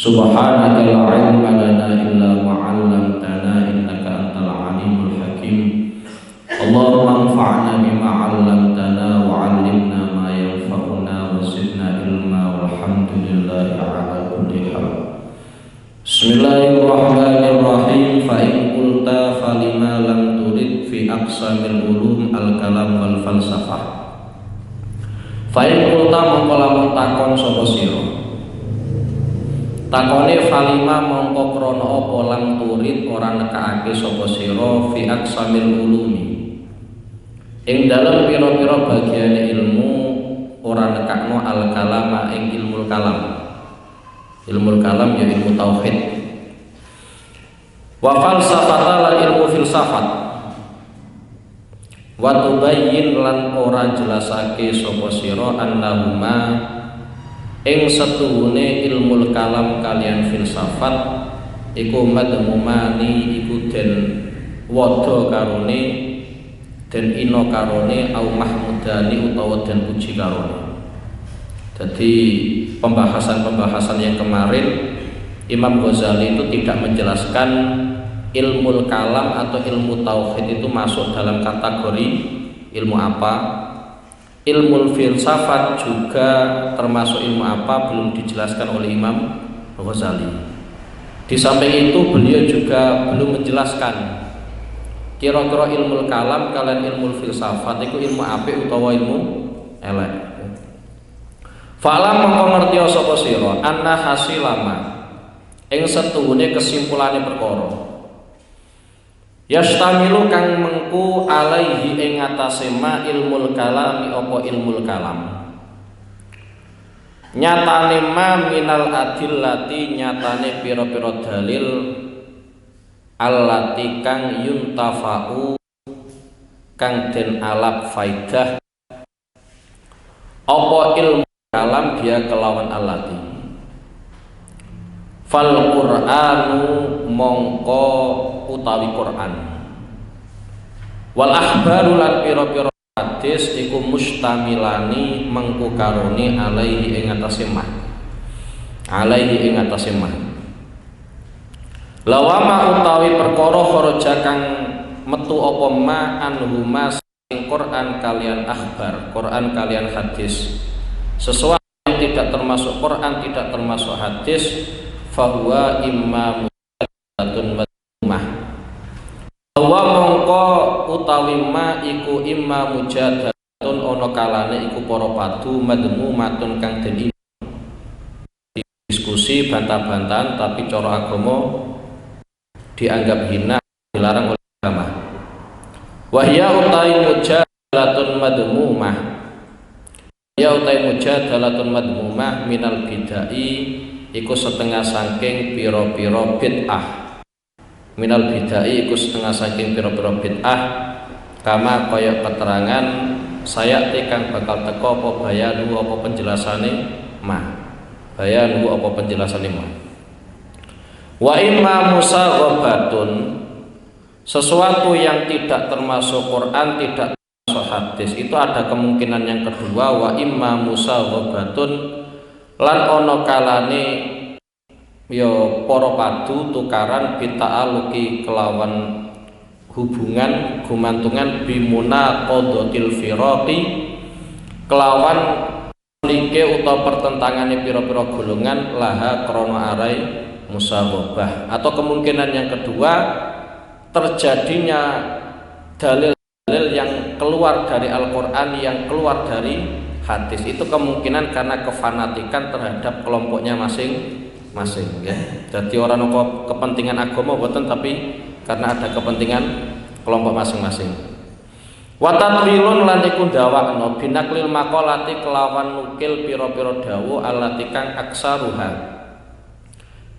Subhanaka la ilma lana illa ma 'allamtana innaka antal alimul hakim. Allahumma anfa'na bima 'allamtana wa 'allimna ma yanfa'una wa zidna ilma walhamdulillahi 'ala kulli hal. Bismillahirrahmanirrahim. Fa in qulta falima lam turid fi aqsamil ulum al-kalam wal falsafah. Fa in qulta mongko lamun takon sapa sira. Takone falima mongko krana apa lam turid ora nekake sapa sira fi aqsamil ulumi. Ing dalem pira-pira bagiane ilmu ora nekakno al-kalama ing ilmu kalam. Ilmu kalam ya ilmu tauhid. Wa falsafata lan ilmu filsafat. Wa tubayyin lan ora jelasake sapa sira annahuma ing setuhune ilmu kalam kalian filsafat iku madmumani iku den wada karone den ino karone au mahmudani utawa den puji karone. Jadi pembahasan yang kemarin Imam Ghazali itu tidak menjelaskan ilmu kalam atau ilmu tauhid itu masuk dalam kategori ilmu apa. Ilmu filsafat juga termasuk ilmu apa belum dijelaskan oleh Imam Ghazali. Di samping itu beliau juga belum menjelaskan kira-kira ilmu kalam kalian ilmu filsafat itu ilmu apik utawa ilmu elek. Fa'lam mongko ngerti sapa sira anna hasilama ing setuhune kesimpulane perkara yastamilu kang mengku alaihi ing atase ma ilmul kalami apa ilmul kalam. Nyatane ma minal adillati nyatane pira-pira dalil allati kang yuntafa'u kang den alap faidah apa ilmu kalam dia kelawan allati. Fal Qur'anu mongko utawi Qur'an wal akhbaru lan pira-pira hadis iku mustamilani mengku karone alaihi ing atase mah lawama utawi perkara kharaja kang metu apa ma anhuma sing Qur'an kalian akhbar Qur'an kalian hadis sesuatu yang tidak termasuk Qur'an tidak termasuk hadis fahuwa imma mujadalatun madmumah. Wa mongko utawi ma iku imma mujadalatun ana kalane iku para padu madmumatun kang den diskusi bantah-bantahan tapi cara agama dianggap hina dilarang oleh agama. Wa hiya utawi mujadalatun madmumah. Ya utawi mujadalatun madmumah minal bidai iku setengah saking pira-pira bid'ah. Minal bid'ah iku setengah saking pira-pira bid'ah kama kaya keterangan saya tekan bakal teko apa bayanu apa penjelasane mah. Bayanu apa penjelasane mah. Wa imma musaghabatun sesuatu yang tidak termasuk Quran tidak termasuk hadis itu ada kemungkinan yang kedua wa imma musaghabatun lan ana kalane ya para padu tukaran bita'aluki kelawan hubungan gumantungan bimuna qadatil firaqi kelawan like utawa pertentangane pira-pira golongan laha krana arai musababah, atau kemungkinan yang kedua terjadinya dalil-dalil yang keluar dari Al-Qur'an yang keluar dari hadis, itu kemungkinan karena kefanatikan terhadap kelompoknya masing-masing ya. Jadi orang nopo kepentingan agama boten, tapi karena ada kepentingan kelompok masing-masing. Wa tatwilun lan iku ndawakno binaklil maqalati kelawan nukil pira-pira dawuh allati kang aksaruha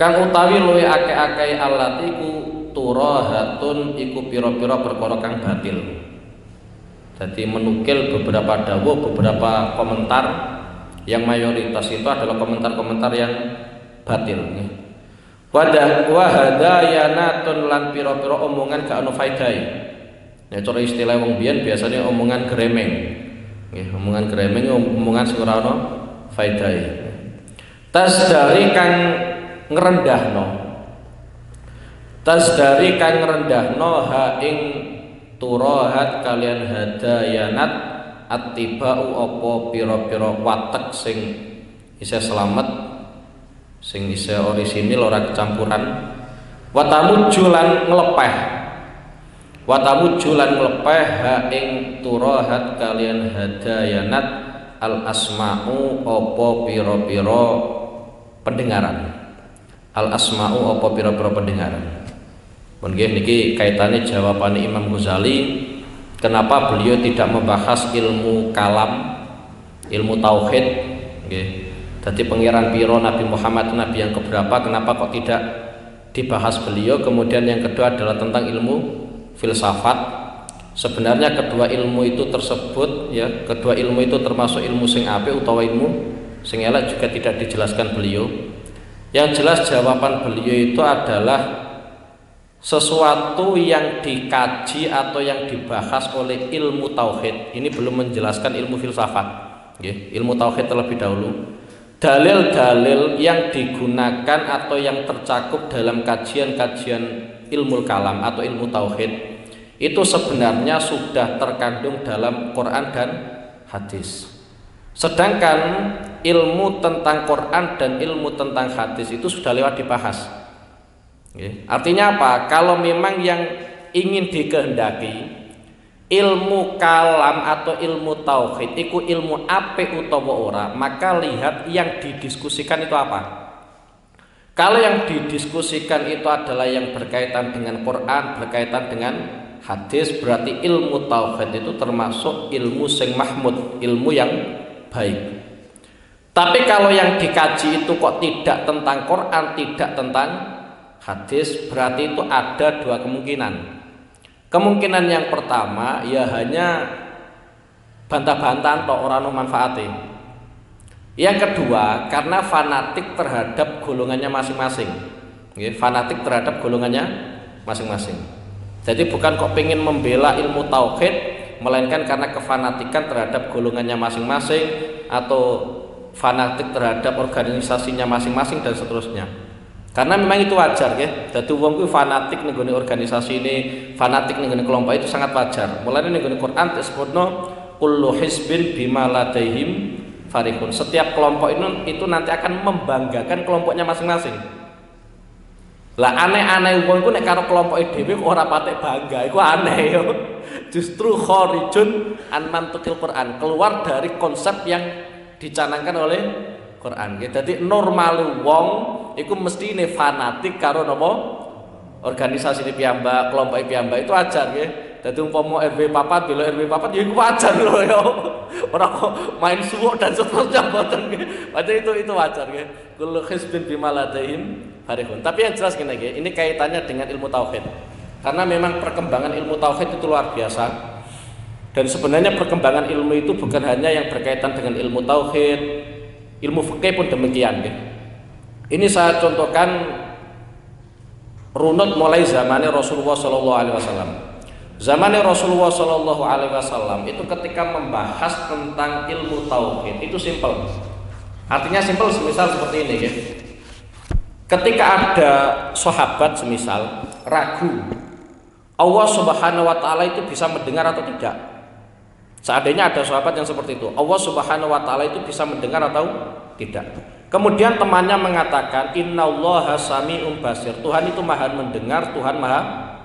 kang utawi luwe akeh-akeh allati ku turahatun iku pira-pira perkara kang batil. Jadi menukil beberapa dawuh, beberapa komentar yang mayoritas itu adalah komentar-komentar yang batil nih. Wa hadayanatun lan pira-pira omongan gak ono faedahe. Ya cara istilah wong biyen biasanya omongan gremeng. Nggih, omongan gremeng omongan sing ora ono faedahe. Tasdari kang ngrendahno. Tasdari kang ngrendahno ha ing turahat kalian hadayanat attiba'u apa pira-pira watek sing isih selamat, sing isih orisinil ora kecampuran. Watamujulan nglepeh, watamujulan nglepeh ha ing turahat kalian hadayanat al asma'u apa pira-pira pendengaran. Al asma'u apa pira-pira pendengaran. Mungkin niki kaitannya jawaban Imam Ghazali kenapa beliau tidak membahas ilmu kalam, ilmu tauhid nggih. Jadi pangeran piro Nabi Muhammad Nabi yang keberapa, kenapa kok tidak dibahas beliau. Kemudian yang kedua adalah tentang ilmu filsafat. Sebenarnya kedua ilmu itu tersebut ya, kedua ilmu itu termasuk ilmu sing apik utawa ilmu sing elek juga tidak dijelaskan beliau. Yang jelas jawaban beliau itu adalah sesuatu yang dikaji atau yang dibahas oleh ilmu tauhid. Ini belum menjelaskan ilmu filsafat okay. Ilmu tauhid terlebih dahulu. Dalil-dalil yang digunakan atau yang tercakup dalam kajian-kajian ilmu kalam atau ilmu tauhid itu sebenarnya sudah terkandung dalam Quran dan hadis. Sedangkan ilmu tentang Quran dan ilmu tentang hadis itu sudah lewat dibahas. Artinya apa? Kalau memang yang ingin dikehendaki ilmu kalam atau ilmu tauhid itu ilmu apik utawa ora, maka lihat yang didiskusikan itu apa. Kalau yang didiskusikan itu adalah yang berkaitan dengan Quran, berkaitan dengan hadis, berarti ilmu tauhid itu termasuk ilmu sing mahmud, ilmu yang baik. Tapi kalau yang dikaji itu kok tidak tentang Quran, tidak tentang hadis, berarti itu ada dua kemungkinan. Kemungkinan yang pertama ya hanya bantah-bantahan tok ora ono manfaate. Yang kedua karena fanatik terhadap golongannya masing-masing. Nggih, fanatik terhadap golongannya masing-masing. Jadi bukan kok pengen membela ilmu tauhid, melainkan karena kefanatikan terhadap golongannya masing-masing atau fanatik terhadap organisasinya masing-masing dan seterusnya. Karena memang itu wajar ya. Dadi wong kuwi fanatik ning gone organisasi ini, fanatik ning gone kelompok itu sangat wajar. Mulane ning gone Quran disebutno kullu hizbin bima ladaihim farihun. Setiap kelompok itu nanti akan membanggakan kelompoknya masing-masing. Lah aneh-aneh wong iku nek karo kelompoke dhewe kok ora patek bangga, iku aneh yo. Justru kharijun an mantuqil Quran, keluar dari konsep yang dicanangkan oleh Quran. Jadi normal wong iku mesti ne fanatik karo napa organisasi ini piyambak, kelompok piyambak itu wajar nggih. Dadi umpama RW 4 bela RW 4 ya iku wajar lho ya. Ora kok main suwuk dan seterusnya mboten nggih. Padahal itu wajar nggih. Kullu hizbin bima ladaihim farihun. Tapi yang jelas gini nggih, ini kaitannya dengan ilmu tauhid. Karena memang perkembangan ilmu tauhid itu luar biasa. Dan sebenarnya perkembangan ilmu itu bukan hanya yang berkaitan dengan ilmu tauhid, ilmu fikih pun demikian nggih. Ini saya contohkan runut mulai zamannya Rasulullah Shallallahu Alaihi Wasallam. Zamannya Rasulullah Shallallahu Alaihi Wasallam itu ketika membahas tentang ilmu tauhid itu simpel. Artinya simpel, semisal seperti ini ya. Ketika ada sahabat semisal ragu Allah Subhanahu wa taala itu bisa mendengar atau tidak? Seandainya ada sahabat yang seperti itu, Allah Subhanahu wa taala itu bisa mendengar atau tidak? Kemudian temannya mengatakan, innallaha sami'un basir. Tuhan itu maha mendengar, Tuhan maha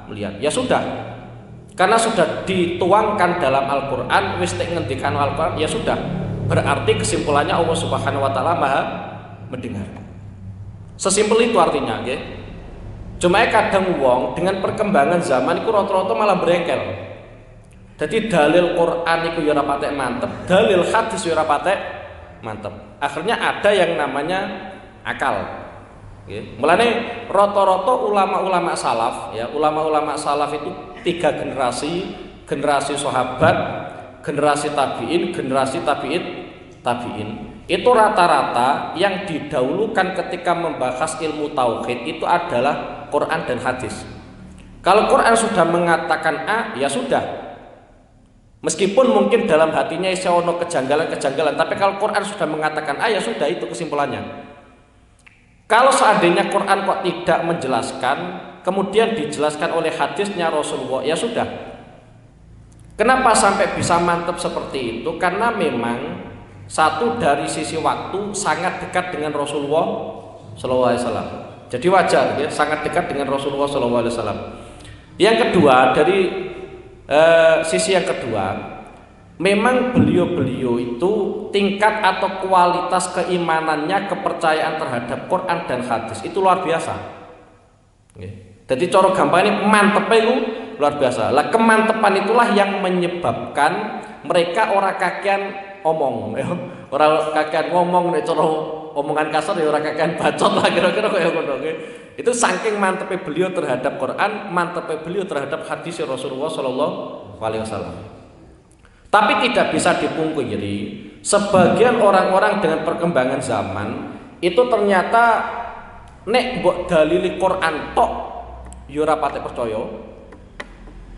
melihat. Ya sudah. Karena sudah dituangkan dalam Al-Qur'an, wis tek ngendikan Al-Qur'an, ya sudah. Berarti kesimpulannya Allah Subhanahu wa taala maha mendengar. Sesimpel itu artinya, nggih. Cuma kadang wong dengan perkembangan zaman itu rata-rata malah berengkel. Jadi dalil Quran itu ya ora patek mantep, dalil hadis ya ora patek mantep. Akhirnya ada yang namanya akal. Mulane rata-rata ulama-ulama salaf, ya ulama-ulama salaf itu 3 generasi, generasi sahabat, generasi tabiin, generasi tabiin. Itu rata-rata yang didahulukan ketika membahas ilmu tauhid itu adalah Quran dan hadis. Kalau Quran sudah mengatakan A, ya sudah. Meskipun mungkin dalam hatinya isya ono kejanggalan-kejanggalan, tapi kalau Quran sudah mengatakan A, ya sudah, itu kesimpulannya. Kalau seandainya Quran kok tidak menjelaskan, kemudian dijelaskan oleh hadisnya Rasulullah, ya sudah. Kenapa sampai bisa mantap seperti itu? Karena memang satu, dari sisi waktu sangat dekat dengan Rasulullah SAW. Jadi wajar, ya, sangat dekat dengan Rasulullah SAW. Yang kedua, dari sisi yang kedua, memang beliau-beliau itu tingkat atau kualitas keimanannya, kepercayaan terhadap Quran dan hadis itu luar biasa. Jadi cara gampang ini mantepnya itu luar biasa. Lah kemantepan itulah yang menyebabkan mereka orang kakean omong, ya. Orang kakean ngomong, nek cara omongan kasar ya orang kakean bacot lah kira-kira kayak ngono. Itu saking mantepnya beliau terhadap Quran, mantepnya beliau terhadap hadis Rasulullah SAW. Tapi tidak bisa dipungkiri, sebagian orang-orang dengan perkembangan zaman itu ternyata nek mbok dalili Quran tok ya ora patek percaya.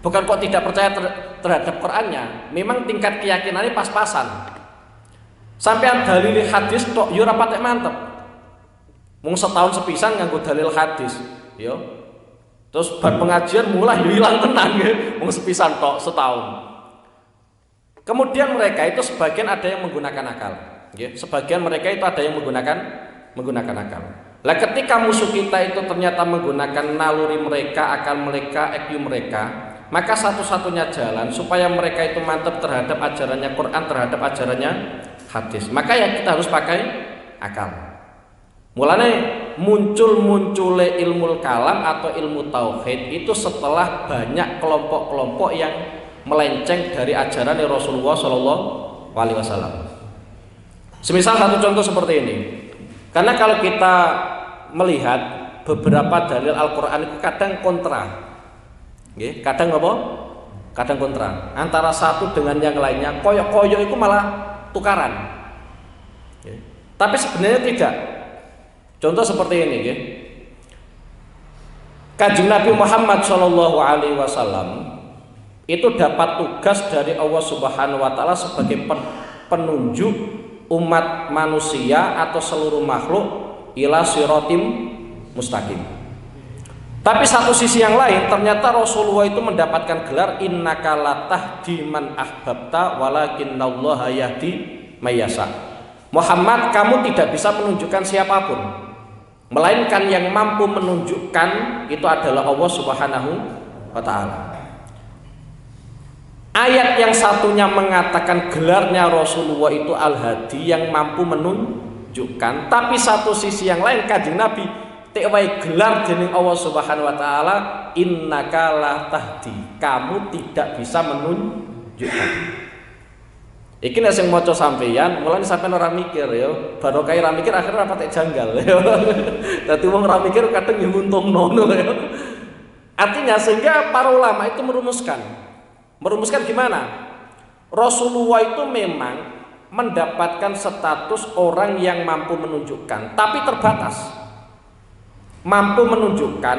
Bukan kok tidak percaya terhadap Qurannya, memang tingkat keyakinannya pas-pasan. Sampean dalili hadis tok ya ora patek mantep. Mung setahun sepisan nganggo dalil hadis, yo. Terus bar pengajian mulai hilang tenan nggih, mung sepisan tok setahun. Kemudian mereka itu sebagian ada yang menggunakan akal, nggih. Sebagian mereka itu ada yang menggunakan akal. Lah ketika musuh kita itu ternyata menggunakan naluri mereka, akal mereka, IQ mereka, maka satu-satunya jalan supaya mereka itu mantap terhadap ajarannya Quran, terhadap ajarannya hadis, maka ya kita harus pakai akal. Mulane muncul-muncule ilmu kalam atau ilmu tauhid itu setelah banyak kelompok-kelompok yang melenceng dari ajaran Rasulullah SAW. Semisal satu contoh seperti ini. Karena kalau kita melihat beberapa dalil Al-Quran itu kadang kontra, kadang apa? Kadang kontra. Antara satu dengan yang lainnya, koyok-koyok itu malah tukaran. Tapi sebenarnya tidak. Contoh seperti ini, Kanjeng Nabi Muhammad SAW itu dapat tugas dari Allah Subhanahu wa taala sebagai penunjuk umat manusia atau seluruh makhluk ila siratim mustaqim. Tapi satu sisi yang lain ternyata Rasulullah itu mendapatkan gelar innaka latahdi man ahbabta walakinnallaha yahdi may yasha. Muhammad, kamu tidak bisa menunjukkan siapapun, melainkan yang mampu menunjukkan itu adalah Allah Subhanahu wa taala. Ayat yang satunya mengatakan gelarnya Rasulullah itu Al-Hadi, yang mampu menunjukkan, tapi satu sisi yang lain Kanjeng Nabi tekwai gelar dening Allah Subhanahu wa taala innaka la tahdi, kamu tidak bisa menunjukkan. Iki nek sing maca sampeyan, mulane sampeyan ora mikir ya, barokah ora mikir akhirnya ora patek janggal ya. Dadi wong ora mikir kadang ya nguntungno ya. Artinya sehingga para ulama itu merumuskan gimana? Rasulullah itu memang mendapatkan status orang yang mampu menunjukkan, tapi terbatas. Mampu menunjukkan,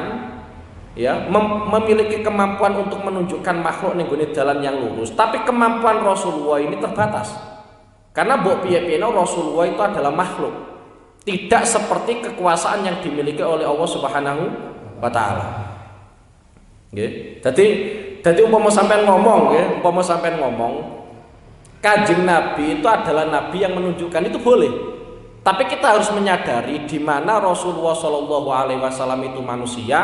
ya, memiliki kemampuan untuk menunjukkan makhluk ning gone dalan yang lurus, tapi kemampuan Rasulullah ini terbatas. Karena mbok piye-piyene Rasulullah itu adalah makhluk, tidak seperti kekuasaan yang dimiliki oleh Allah Subhanahu wa taala. Nggih. Dadi umpama sampean ngomong nggih, Kanjeng Nabi itu adalah nabi yang menunjukkan, itu boleh. Tapi kita harus menyadari di mana Rasulullah Shallallahu alaihi wasallam itu manusia.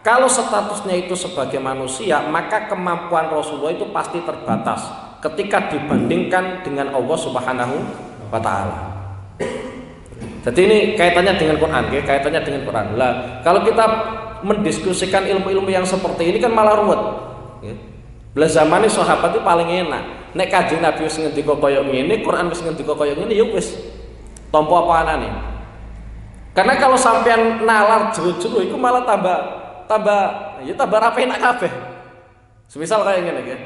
Kalau statusnya itu sebagai manusia, maka kemampuan Rasulullah itu pasti terbatas ketika dibandingkan dengan Allah Subhanahu wa taala. Jadi ini kaitannya dengan Quran, kaitannya dengan Quran. Lah, kalau kita mendiskusikan ilmu-ilmu yang seperti ini kan malah ruwet. Belah zamane sahabat itu paling enak. Nek Kanjeng Nabi wis ngendika kaya ngene, Quran wis ngendika kaya ngene, ya wis tampa apa anane. Karena kalau sampean nalar jero-jero itu malah tambah rapi enak kabeh. Semisal kayak ngene nggih.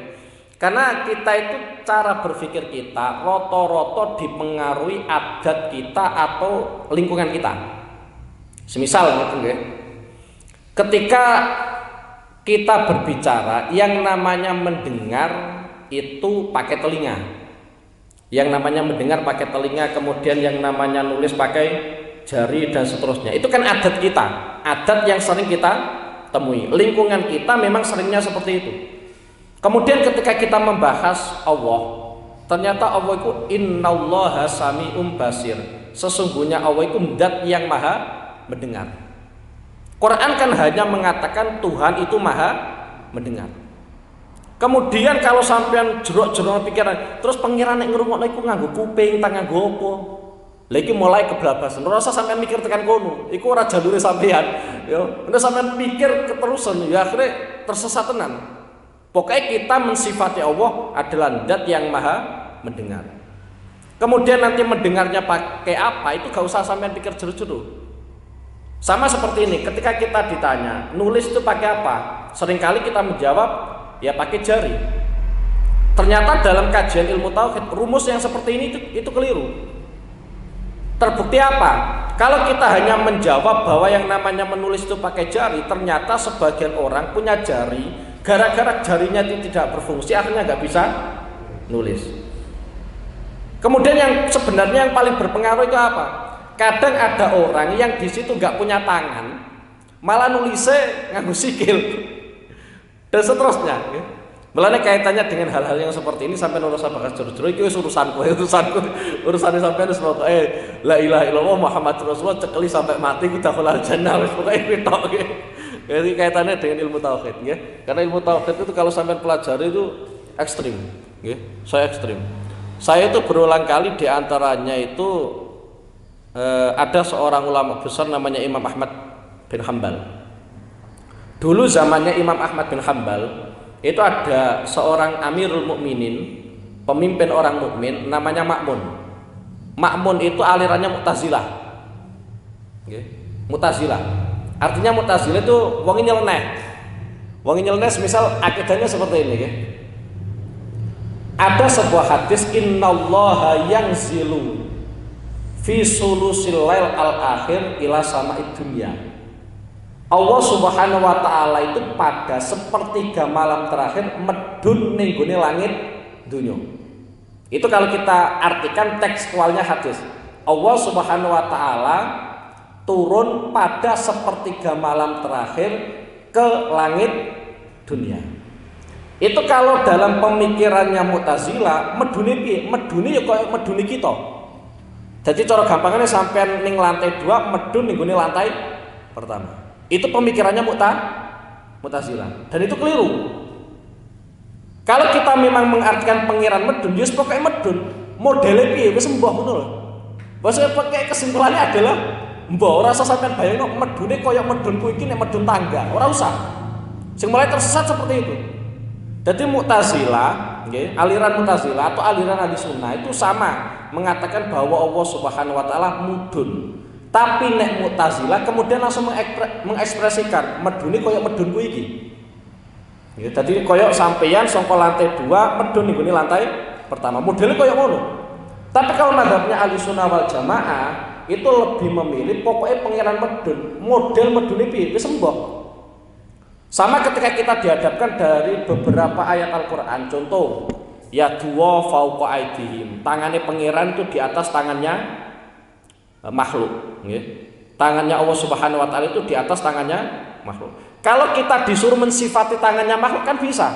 Karena kita itu cara berpikir kita rata-rata dipengaruhi adat kita atau lingkungan kita. Semisal gitu nggih. Ketika kita berbicara, yang namanya mendengar itu pakai telinga. Yang namanya mendengar pakai telinga, kemudian yang namanya nulis pakai jari dan seterusnya. Itu kan adat kita, adat yang sering kita temui. Lingkungan kita memang seringnya seperti itu. Kemudian ketika kita membahas Allah, ternyata Allah itu innallaha sami'um basir. Sesungguhnya Allah itu zat yang maha mendengar. Quran kan hanya mengatakan Tuhan itu maha mendengar. Kemudian kalau sampean jerok-jerok pikiran, terus pengiran nek ngrungokno iku nganggo kuping, tangan nganggo apa? Lah iki mulai keblabasan. Ora usah sampean mikir tekan kono. Iku ora jalure sampean. Ya, nek sampean pikir keterusan ya akhirnya tersesat tenan. Pokoknya kita mensifati Allah adalah zat yang maha mendengar. Kemudian nanti mendengarnya pakai apa itu gak usah sampean pikir jero-jero. Sama seperti ini, ketika kita ditanya nulis itu pakai apa, seringkali kita menjawab ya pakai jari. Ternyata dalam kajian ilmu tauhid rumus yang seperti ini itu keliru. Terbukti apa? Kalau kita hanya menjawab bahwa yang namanya menulis itu pakai jari, ternyata sebagian orang punya jari, gara-gara jarinya itu tidak berfungsi akhirnya nggak bisa nulis. Kemudian yang sebenarnya yang paling berpengaruh itu apa? Kadang ada orang yang di situ nggak punya tangan, malah nulisnya nganggo sikil dan seterusnya. Melane kaitannya dengan hal-hal yang seperti ini sampai nulis bakas jero-jero iki wis urusanku sampai wis pokoke la ilaha illallah Muhammadur Rasulullah cekeli sampai mati ku dakhulal jannah wis pokoke pitok nggih. Jadi kaitannya dengan ilmu tauhid nggih. Karena ilmu tauhid itu kalau sampai pelajari itu ekstrim nggih. Saya ekstrim. Saya itu berulang kali di antaranya itu ada seorang ulama besar namanya Imam Ahmad bin Hambal. Dulu zamannya Imam Ahmad bin Hambal itu ada seorang Amirul Mukminin, pemimpin orang mukmin namanya Ma'mun. Ma'mun itu alirannya Mu'tazilah. Mu'tazilah. Artinya Mu'tazilah itu wong nyeleneh. Wong nyeleneh misal akidahnya seperti ini nggih. Ada sebuah hadis innallaha yanzilu fi sulusil lail al-akhir ila sama'id dunya. Allah Subhanahu wa taala itu pada sepertiga malam terakhir medun ning gone langit dunya. Itu kalau kita artikan tekstualnya hadis. Allah Subhanahu wa taala turun pada sepertiga malam terakhir ke langit dunia. Itu kalau dalam pemikirannya Mu'tazilah, medune piye? Medune ya koyo medune kita. Jadi cara gampangnya sampean ning lantai 2 medun ning gone lantai pertama. Itu pemikirannya Mu'tazilah dan itu keliru. Kalau kita memang mengartikan pengiran medun, ya pokoke medun. Modele piye wis mbah ngono lho. Maksudnya pakai kesimpulannya adalah mbah ora usah sampean bayangno medune kaya medunku iki nek medun tangga, ora usah. Sing mulai tersesat seperti itu. Jadi Mu'tazilah, nggih, aliran Mu'tazilah atau aliran Ahlussunnah itu sama mengatakan bahwa Allah Subhanahu wa taala mudun. Tapi nek Mu'tazilah kemudian langsung mengekspresikan medune koyo medunku iki. Ya, dadi koyo sampeyan saka lantai 2 medun ning gone lantai pertama. Modele koyo ngono. Tapi kalau mazhabnya Ahlussunnah wal Jamaah itu lebih memilih pokoknya pangeran medun. Model medune piye wis sembah. Sama ketika kita dihadapkan dari beberapa ayat Al-Qur'an, contoh ya dua fauqa aidihim, tangannya pangeran itu di atas tangannya makhluk, tangannya Allah Subhanahu wa taala itu di atas tangannya makhluk. Kalau kita disuruh mensifati tangannya makhluk kan bisa.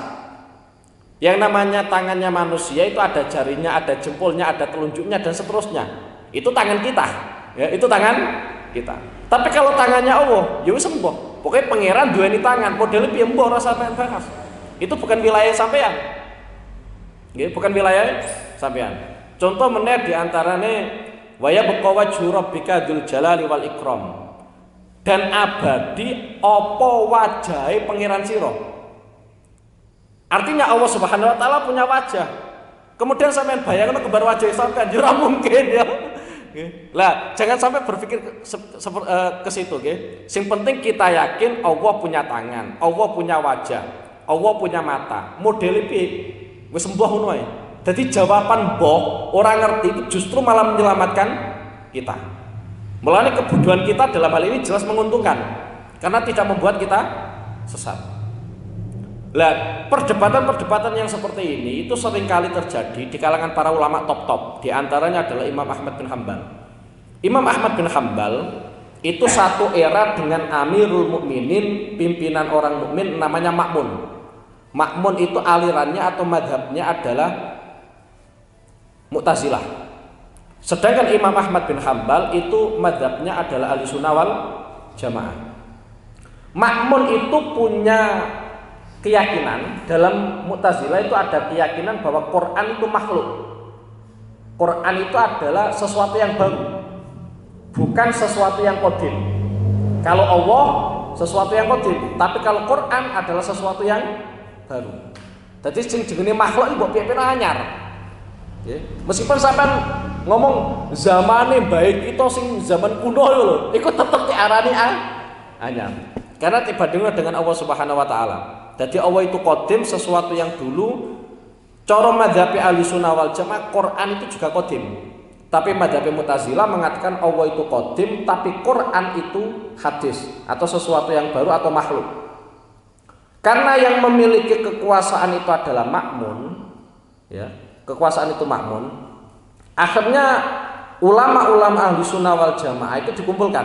Yang namanya tangannya manusia itu ada jarinya, ada jempolnya, ada telunjuknya dan seterusnya. Itu tangan kita. Ya, itu tangan kita. Tapi kalau tangannya Allah, ya wis sembuh. Pokoknya pangeran duweni tangan, model piye mbok ora sampean bahas. Itu bukan wilayah sampean. Nggih, bukan wilayah sampean. Contoh meneh di antarane wa yabqa wajhu rabbika dzul jalali wal ikram. Dan abadi apa wajahe pangeran sira. Artinya Allah Subhanahu wa taala punya wajah. Kemudian sampean bayangno gambar wajah sampean ya ora mungkin ya. Lah, jangan sampai berpikir ke situ, nggih. Sing penting kita yakin Allah punya tangan, Allah punya wajah, Allah punya mata. Model piye? Wis sembuh ngono ae. Dadi jawaban mbok orang ngerti itu justru malah menyelamatkan kita. Mulane kebodohan kita dalam hal ini jelas menguntungkan karena tidak membuat kita sesat. Lah, perdebatan-perdebatan yang seperti ini itu seringkali terjadi di kalangan para ulama top-top. Di antaranya adalah Imam Ahmad bin Hambal. Imam Ahmad bin Hambal itu satu era dengan Amirul Mukminin, pimpinan orang mukmin namanya Ma'mun. Ma'mun itu alirannya atau madhabnya adalah Mu'tazilah. Sedangkan Imam Ahmad bin Hambal itu madhabnya adalah Ahlussunnah wal Jamaah. Ma'mun itu punya keyakinan, dalam Mu'tazilah itu ada keyakinan bahwa Quran itu makhluk. Quran itu adalah sesuatu yang baru, bukan sesuatu yang qadim. Kalau Allah sesuatu yang qadim, tapi kalau Quran adalah sesuatu yang baru. Jadi sing jenenge makhluk iku piye-piye anyar. Nggih. Meskipun sampean ngomong zamane baik itu sing zaman kuno lho, iku tetep diarani anyar. Karena dibandingkan dengan Allah Subhanahu wa taala. Jadi Allah itu qadim, sesuatu yang dulu. Cara madzhabi Ahlussunnah wal Jamaah Quran itu juga qadim. Tapi madzhabi Mu'tazilah mengatakan Allah itu qadim, tapi Quran itu hadis atau sesuatu yang baru atau makhluk. Karena yang memiliki kekuasaan itu adalah Ma'mun, ya, kekuasaan itu Ma'mun. Akhirnya ulama-ulama Ahlussunnah wal Jamaah itu dikumpulkan,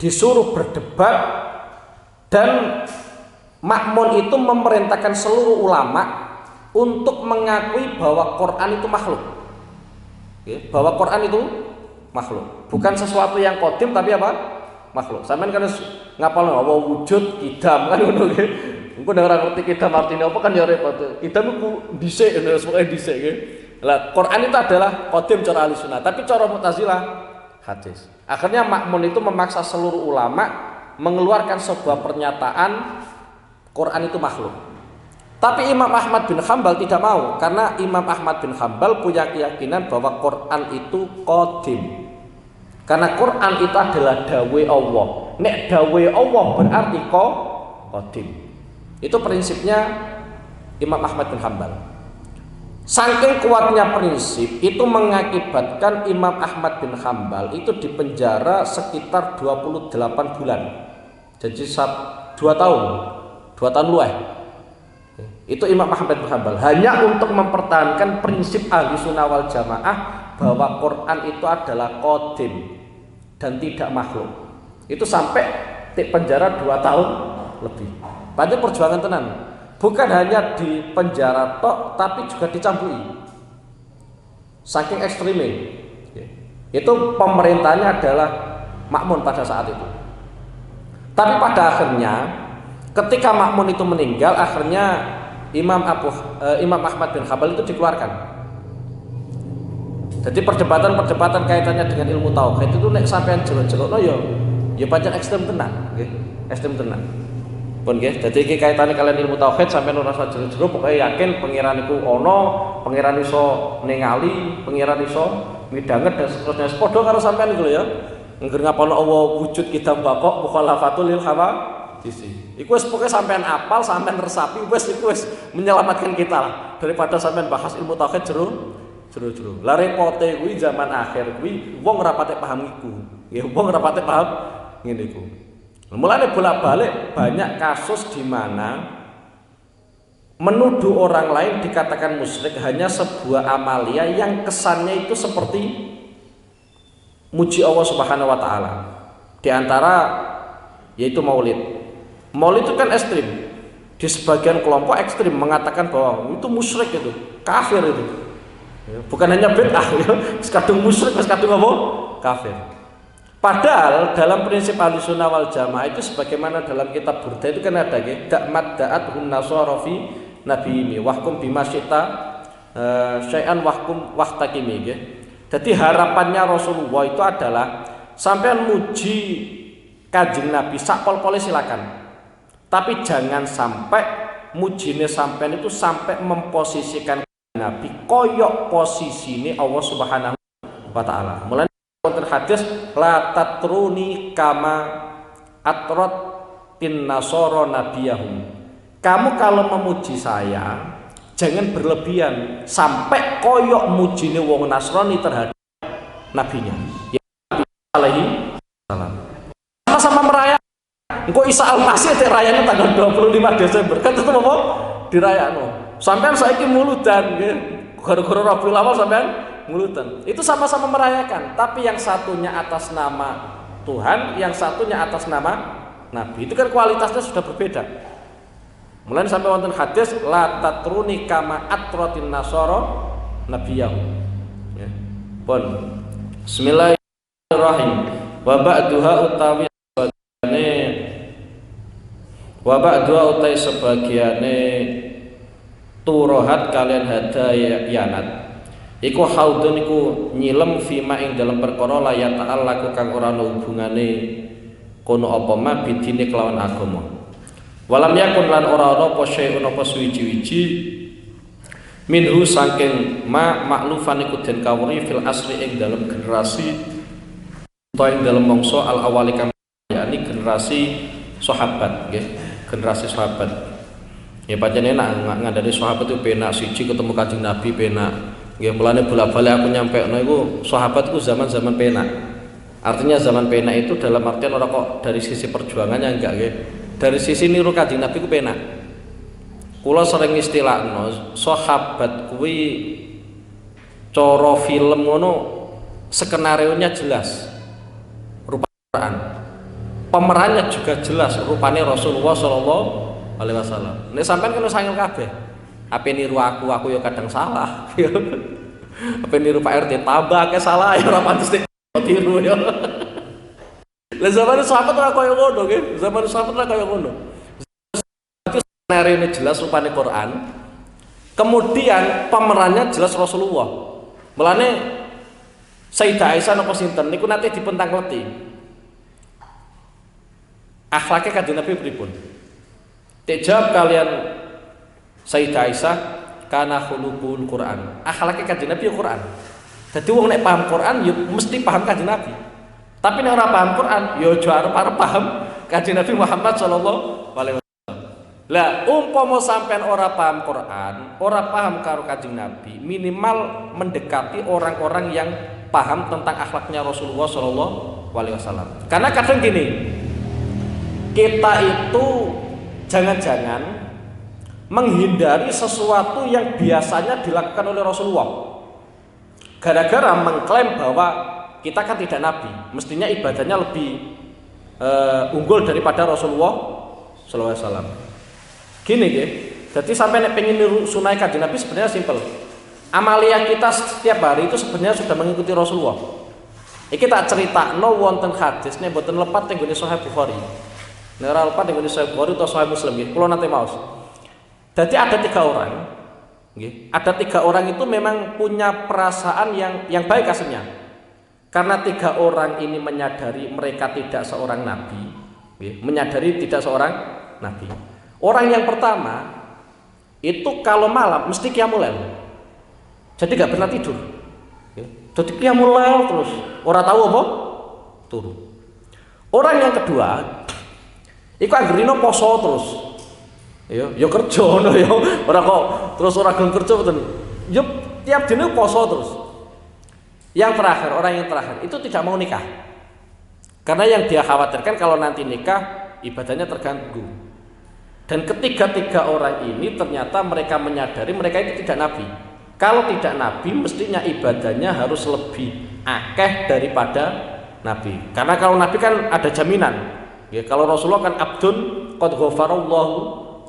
disuruh berdebat, dan Ma'mun itu memerintahkan seluruh ulama untuk mengakui bahwa Quran itu makhluk. Oke, bahwa Quran itu makhluk, bukan sesuatu yang qadim tapi apa? Makhluk. Sampeyan kan ngapalno apa wujud kidam kan ngono nggih. Engko nek ora ngerti kidam artine apa kan ya repot. Kidam iku dhisik ngono pokoke dhisik nggih. Lah Quran itu adalah qadim cara Ahlussunnah, tapi cara Mu'tazilah hadis. Akhirnya Ma'mun itu memaksa seluruh ulama mengeluarkan sebuah pernyataan Quran itu makhluk. Tapi Imam Ahmad bin Hambal tidak mau, karena Imam Ahmad bin Hambal punya keyakinan bahwa Quran itu qadim. Karena Quran itu adalah dawe Allah. Nek dawe Allah berarti qadim. Itu prinsipnya Imam Ahmad bin Hambal. Saking kuatnya prinsip itu mengakibatkan Imam Ahmad bin Hambal itu dipenjara sekitar 28 bulan. Jadi 2 tahun. 2 tahun luwih. Itu Imam Ahmad bin Hambal hanya untuk mempertahankan prinsip Ahlussunnah wal Jamaah bahwa Quran itu adalah qadim dan tidak makhluk. Itu sampai di penjara 2 tahun lebih. Banyak perjuangan tenan. Bukan hanya di penjara tok, tapi juga dicambui. Saking ekstrimnya. Itu pemerintahnya adalah Ma'mun pada saat itu. Tapi pada akhirnya ketika Ma'mun itu meninggal, akhirnya Imam Ahmad bin Hambal itu dikeluarkan. Jadi perdebatan-perdebatan kaitannya dengan ilmu tauhid itu nek sampean jero-jero ya pancen ekstrem tenan, nggih. Ekstrem tenan. Pun nggih, dadi iki kaitane kalian ilmu tauhid sampean ora usah jero-jero, pokoke yakin pangeran iku ana, pangeran iso ningali, pangeran iso midhanget dan seterusnya. Padha karo sampean iku lho ya. Ngger ngapono Allah wujud kita bakok mukhalafatul lil hawa. Iku wis pokoke sampean apal, sampean resapi wis iku wis menyelamatkan kita lah daripada sampean bahas ilmu tauhid jero. Lah repote kuwi zaman akhir kuwi wong ora patek paham iku. Ya wong ora patek paham ngene iku. Mulane bolak-balik banyak kasus di mana menuduh orang lain dikatakan musyrik hanya sebuah amalia yang kesannya itu seperti muji Allah Subhanahu wa taala. Di antara yaitu maulid. Maulid itu kan ekstrim. Di sebagian kelompok ekstrim mengatakan bahwa itu musyrik, itu kafir itu. Ya, bukan hanya bid'ah, ya, kadung musyrik, kadung apa? Kafir. Padahal dalam prinsip Ahlussunnah wal Jamaah itu sebagaimana dalam kitab Burda itu kan ada ya, da'mat da'athun nasara fi nabiyyi wahkum bima syi'ta syai'an wahkum wahtakimi ya. Jadi harapannya Rasulullah itu adalah sampean muji Kanjeng Nabi sak pol-pole silakan. Tapi jangan sampai mujine sampean itu sampai memposisikan Nabi koyok posisine Allah Subhanahu wa taala. Mulane wonten hadis la tatruni kama atrot tin nasoro nabiyahum. Kamu kalau memuji saya jangan berlebihan sampai koyok mujine wong Nasrani terhadap nabinya. Ya Nabi alaihi salam. Sama-sama merayakan. Engko Isa Al-Masih tek rayane tanggal 25 Desember. Kan itu apa? Dirayakno. Sampean saiki muludan nggih. Gara-gara Rabiul Awal sampean muludan. Itu sama-sama merayakan, tapi yang satunya atas nama Tuhan, yang satunya atas nama Nabi. Itu kan kualitasnya sudah berbeda. Mulai sampai wonten hadis la tatruni kama atratin nasara nabiyahu. Ya. Pun. Bismillahirrahmanirrahim. Wa ba'duha utawi sebagiane turohat kalian hadayanat iku haudun iku nyilem fima ing dalam perkara la ya ta'ala kang ora ana hubungane kono apa ma bidine kelawan agama. Walam yakun lan ora ana apa syai'un apa suwiji-wiji minhu saking maklufan iku den kawuri fil asri ing dalam generasi utawa ing dalam mangsa al awali kang yakni generasi sahabat nggih, generasi sahabat. Ya pancen enak ngandani sahabat itu penak siji ketemu Kanjeng Nabi penak. Nggih mulane bolak-balik aku nyampekno iku sahabat iku zaman-zaman penak. Artinya zaman penak itu dalam artian ora kok dari sisi perjuangannya enggak nggih. Dari sisi niru Kanjeng Nabi ku penak. Kula sering istilahno sahabat kuwi cara film ngono skenarionya jelas. Rupa Quran. Pemerannya juga jelas, rupane Rasulullah sallallahu alaihi wasallam. Nek sampean kena sangel kabeh. Ape niru aku ya kadang salah. Ape niru Pak RT tambah akeh salah ya ora pantes tiru ya. Lah zaman sahabat ora koyo ngono nggih. Zaman sahabat ora koyo ngono. Skenario ini jelas rupane Quran. Kemudian pemerannya jelas Rasulullah. Mulane Sayyidah Aisyah napa sinten niku nate dipentang-leti. Akhlaknya Kanjeng Nabi pripun? Dijawab kalian Sayyidah Aisyah kana khuluqul Quran. Akhlaknya Kanjeng Nabi Quran. Dadi wong nek paham Quran ya mesti paham Kanjeng Nabi. Tapi nek ora paham Quran ya aja arep paham Kanjeng Nabi Muhammad sallallahu alaihi wasallam. Lah umpama sampean ora paham Quran, ora paham karo Kanjeng Nabi, minimal mendekati orang-orang yang paham tentang akhlaknya Rasulullah sallallahu alaihi wasallam. Karena kadang gini, kita itu jangan-jangan menghindari sesuatu yang biasanya dilakukan oleh Rasulullah gara-gara mengklaim bahwa kita kan tidak nabi, mestinya ibadahnya lebih unggul daripada Rasulullah sallallahu alaihi wasallam. Gini nggih, jadi sampai nek pengen niru sunah Kanjeng Nabi sebenarnya simpel. Amalia kita setiap hari itu sebenarnya sudah mengikuti Rasulullah. Iki tak critakno wonten hadis nek mboten lepat teng nggone Sahih Bukhari. Nek ora lepat teng nggone Sahih Bukhari utawa Sahih Muslim nggih, kula nate maos. Jadi ada 3 orang, ada 3 orang itu memang punya perasaan yang baik aslinya. Karena 3 orang ini menyadari mereka tidak seorang nabi, menyadari tidak seorang nabi. Orang yang pertama itu kalau malam mesti qiyamul lail, jadi nggak pernah tidur. Jadi qiyamul lail terus, orang tahu apa? Turu. Orang yang kedua, iku anggerino poso terus. Ya kerja ngono ya. Ora kok terus ora gelem kerja mboten. Ya tiap dina poso terus. Yang terakhir, orang yang terakhir itu tidak mau nikah. Karena yang dia khawatirkan kalau nanti nikah ibadahnya terganggu. Dan ketiga-tiga orang ini ternyata mereka menyadari mereka itu tidak nabi. Kalau tidak nabi mestinya ibadahnya harus lebih akeh daripada nabi. Karena kalau nabi kan ada jaminan. Ya, kalau Rasulullah kan abdun qad ghafarallahu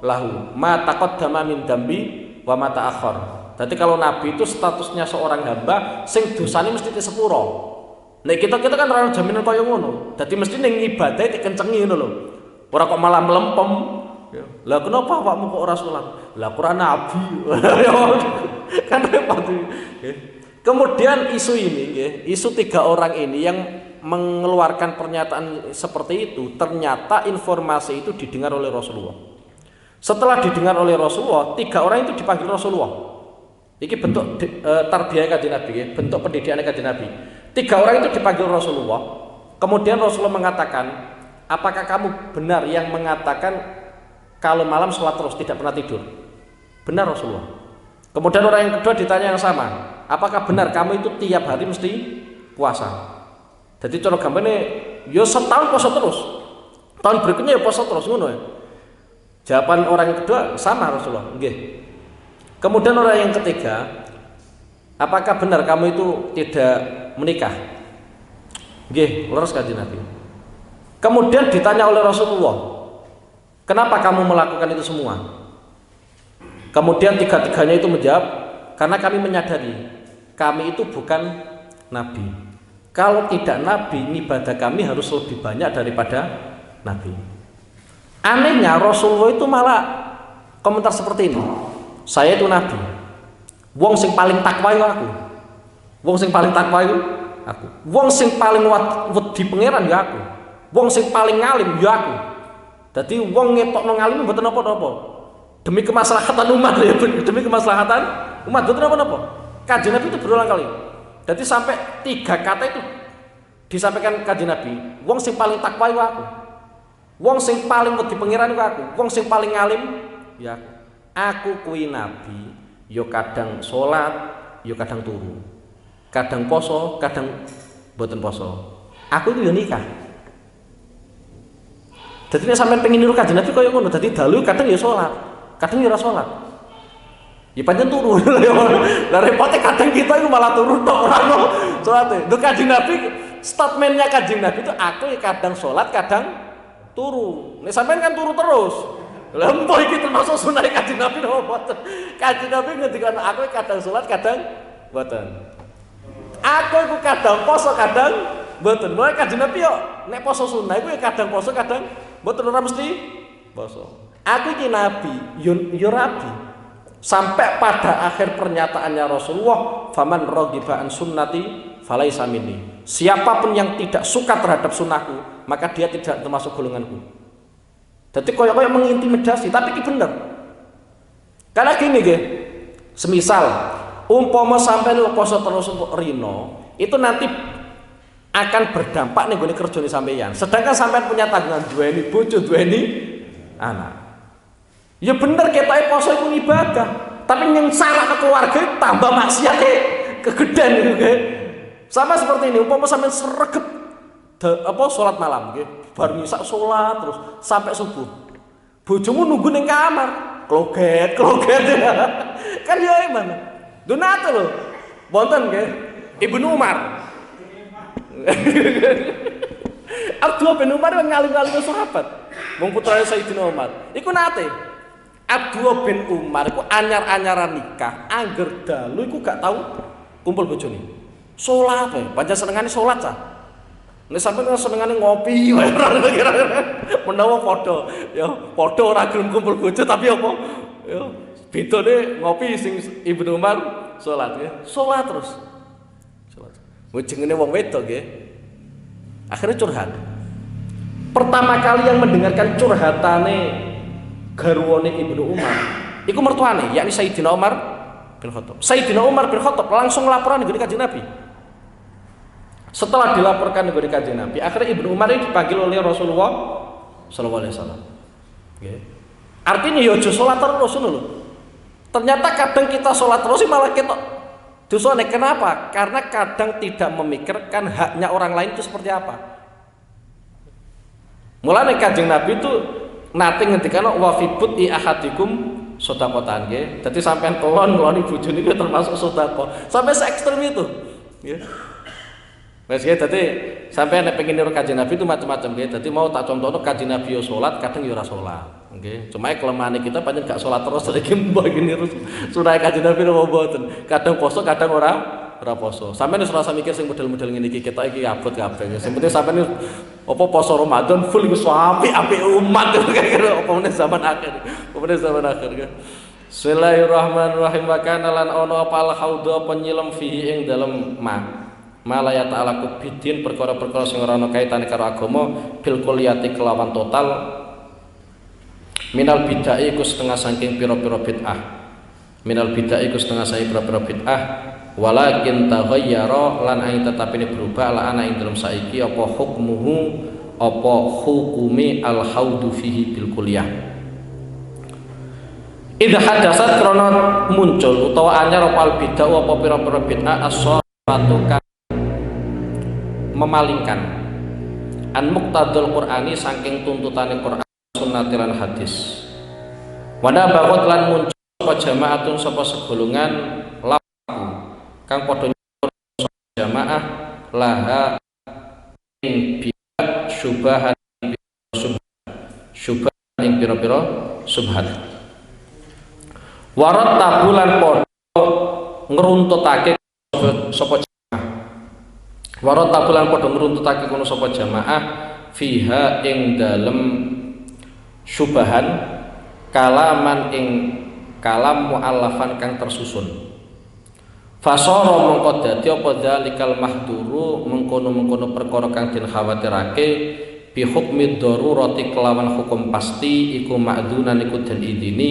lahu ma taqaddama min dambi wa ma ta'akhkhar. Jadi kalau nabi itu statusnya seorang hamba sing dosane mesti disepuro. Nek kita kan ora jaminan kaya ngono. Dadi mesti ning ibadah dikencengi ngono lho. Ora kok malah melempem. Lah kenapa awakmu kok ora salat? Lah Quran nabi. Kan repot. Kemudian isu ini isu 3 orang ini yang mengeluarkan pernyataan seperti itu, ternyata informasi itu didengar oleh Rasulullah. Setelah didengar oleh Rasulullah, 3 orang itu dipanggil Rasulullah. Ini bentuk tarbiyah Kanjeng Nabi, bentuk pendidikan Kanjeng Nabi. 3 orang itu dipanggil Rasulullah. Kemudian Rasulullah mengatakan, apakah kamu benar yang mengatakan kalau malam sholat terus tidak pernah tidur? Benar Rasulullah. Kemudian orang yang kedua ditanya yang sama, apakah benar kamu itu tiap hari mesti puasa? Jadi cara gampangnya, yo setahun puasa terus, tahun berikutnya ya puasa terus, ngono ya. Jawaban orang yang kedua sama Rasulullah, nggih. Kemudian orang yang ketiga, apakah benar kamu itu tidak menikah? Nggih, leres Kanjeng Nabi. Kemudian ditanya oleh Rasulullah, kenapa kamu melakukan itu semua? Kemudian 3-tiganya itu menjawab, karena kami menyadari kami itu bukan nabi. Kalau tidak nabi, ibadah kami harus lebih banyak daripada nabi. Anehnya Rasulullah itu malah komentar seperti ini. Saya itu nabi. Wong sing paling takwa itu aku. Wong sing paling takwa itu aku. Wong sing paling wedi pangeran ya aku. Wong sing paling ngalim ya aku. Dadi wong ngetokno ngalim mboten napa-napa. Demi kemaslahatan umat ya, demi kemaslahatan umat mboten napa-napa. Kanjeng Nabi itu berulang kali. Jadi sampai 3 kata itu disampaikan Kanjeng Nabi. Wong sing paling takwa iku aku. Wong sing paling wedi pangeran iku aku. Wong sing paling alim ya aku. Aku kuwi nabi, yo kadang salat, yo kadang turu. Kadang poso, kadang mboten poso. Aku itu yo nikah. Dadi nek sampean pengen niru Kanjeng Nabi kaya ngono, dadi dalu kadang yo salat, kadang yo ora salat. Ya pancen turu. Lah repote kadang kita itu malah turu tok ora ono salate. Lho Kanjeng Nabi, statementnya Kanjeng Nabi itu aku ya kadang salat, kadang turu. Nek sampean kan turu terus. Lah empuk iki termasuk sunah Kanjeng Nabi napa mboten? Kanjeng Nabi ngendikan aku kadang salat, kadang mboten. Aku iku kadang poso, kadang mboten. Mulai Kanjeng Nabi yo nek poso sunah iku ya kadang poso, kadang mboten ora mesti poso. Aku iki nabi, yo rabi. Sampai pada akhir pernyataannya Rasulullah, faman raghiba an sunnati falaisa minni. Siapapun yang tidak suka terhadap sunnahku, maka dia tidak termasuk golonganku. Jadi koyo-koyo mengintimidasi, tapi ini bener. Karena gini nggih. Semisal umpama sampai lu poso terus untuk rino, itu nanti akan berdampak nih gue kerjane sampeyan. Sedangkan sampean punya tanggungan duweni bojo, duweni anak. Ya bener ketoke poso iku ibadah, tapi yang salah ke keluarga tambah maksiat kegedean itu nggih. Sama seperti ini, umpama sampean sregep salat malam nggih, bar ngisak salat terus sampai subuh. Bojomu nunggu ning kamar, kloget. Kan ya iman. Donate lho. Wonten nggih Ibnu Umar. Abdullah bin Umar kan ngalim-ngalim sahabat. Wong putrane Sayyidina Umar. Iku nate Abdullah bin Umar iku anyar-anyaran nikah, angger dalu iku gak tau kumpul bojone. Salat wae, pancen senengane salat ta. Nek sampeyan senengane ngopi wae menawa padha, ya padha ora gelem kumpul bojo tapi apa? Ya bedane ngopi sing Ibnu Umar salat ya. Salat terus. Salat. Jenenge wong wedok nggih. Akhirnya curhat. Pertama kali yang mendengarkan curhatane garwane Ibnu Umar iku mertuane, yakni Sayyidina Umar bin Khattab. Sayyidina Umar bin Khattab langsung laporan ke Kanjeng Nabi. Setelah dilaporkan ke Kanjeng Nabi, akhirnya Ibnu Umar ini dipanggil oleh Rasulullah sallallahu alaihi wasallam. Nggih. Artinya ya aja salat terus ngono lho. Ternyata kadang kita salat terus malah ketok dosane. Kenapa? Karena kadang tidak memikirkan haknya orang lain itu seperti apa. Mulane Kanjeng Nabi itu nate ngendikane wa fi buti ahadikum sedaqatan nggih. Dadi sampean ngloni bojone niku termasuk sedekah. Sampai se ekstrem itu, nggih. Wes nggih dadi sampeyan nek pengen niru Kanjeng Nabi itu macam-macam nggih. Dadi mau tak contohno Kanjeng Nabi yo salat, kadang yo ora salat. Nggih. Cuma kelemahane kita pancen gak salat terus iki mbok iki niru sunah Kanjeng Nabi napa mboten. Kadang poso, kadang ora poso. Sampeyan wis rasa mikir sing model-model ngene iki ketok iki abot kabeh. Sing penting sampeyan apa poso Ramadan full iku apik umat kira-kira apa meneh zaman akhir. Apa meneh zaman akhir kan. Bismillahirrahmanirrahim. Wa kana lan ana apa al-haudha penyilem fihi ing dalem malaya ta'ala kubidin perkara-perkara sing ora ana kaitane karo agama bil kulliyati kelawan total minal bid'ah iku setengah saking pira-pira bid'ah minal bid'ah iku setengah saking pira-pira bid'ah walakin taghayyara lan ain tetapine berubah la ana ing dalem saiki apa hukmuhu apa hukumi al haudu fihi bil kulliyah idza hadasat krana muncul utawa anyar apa al bid'ah apa pira-pira bid'ah as-sharatu memalingkan an muqtadul Qur'ani saking tuntutane Qur'an sunnati lan hadis. Wanda bakot lan muncul sapa jamaatun sapa segolongan laku kang padha jamaah laha ing bidat syubhan ing pira-pira subhat. Warat tabulan padha ngruntutake sapa Warot tabulan padha ngruntutake kono sapa jamaah fiha ing dalem syubahan kalaman ing kalam muallafan kang tersusun. Fasara mongko dadi apa dzalikal mahduru mengkono-mengkono perkara kang den khawatirake bi hukmi darurati kelawan hukum pasti iku ma'dunan iku den idini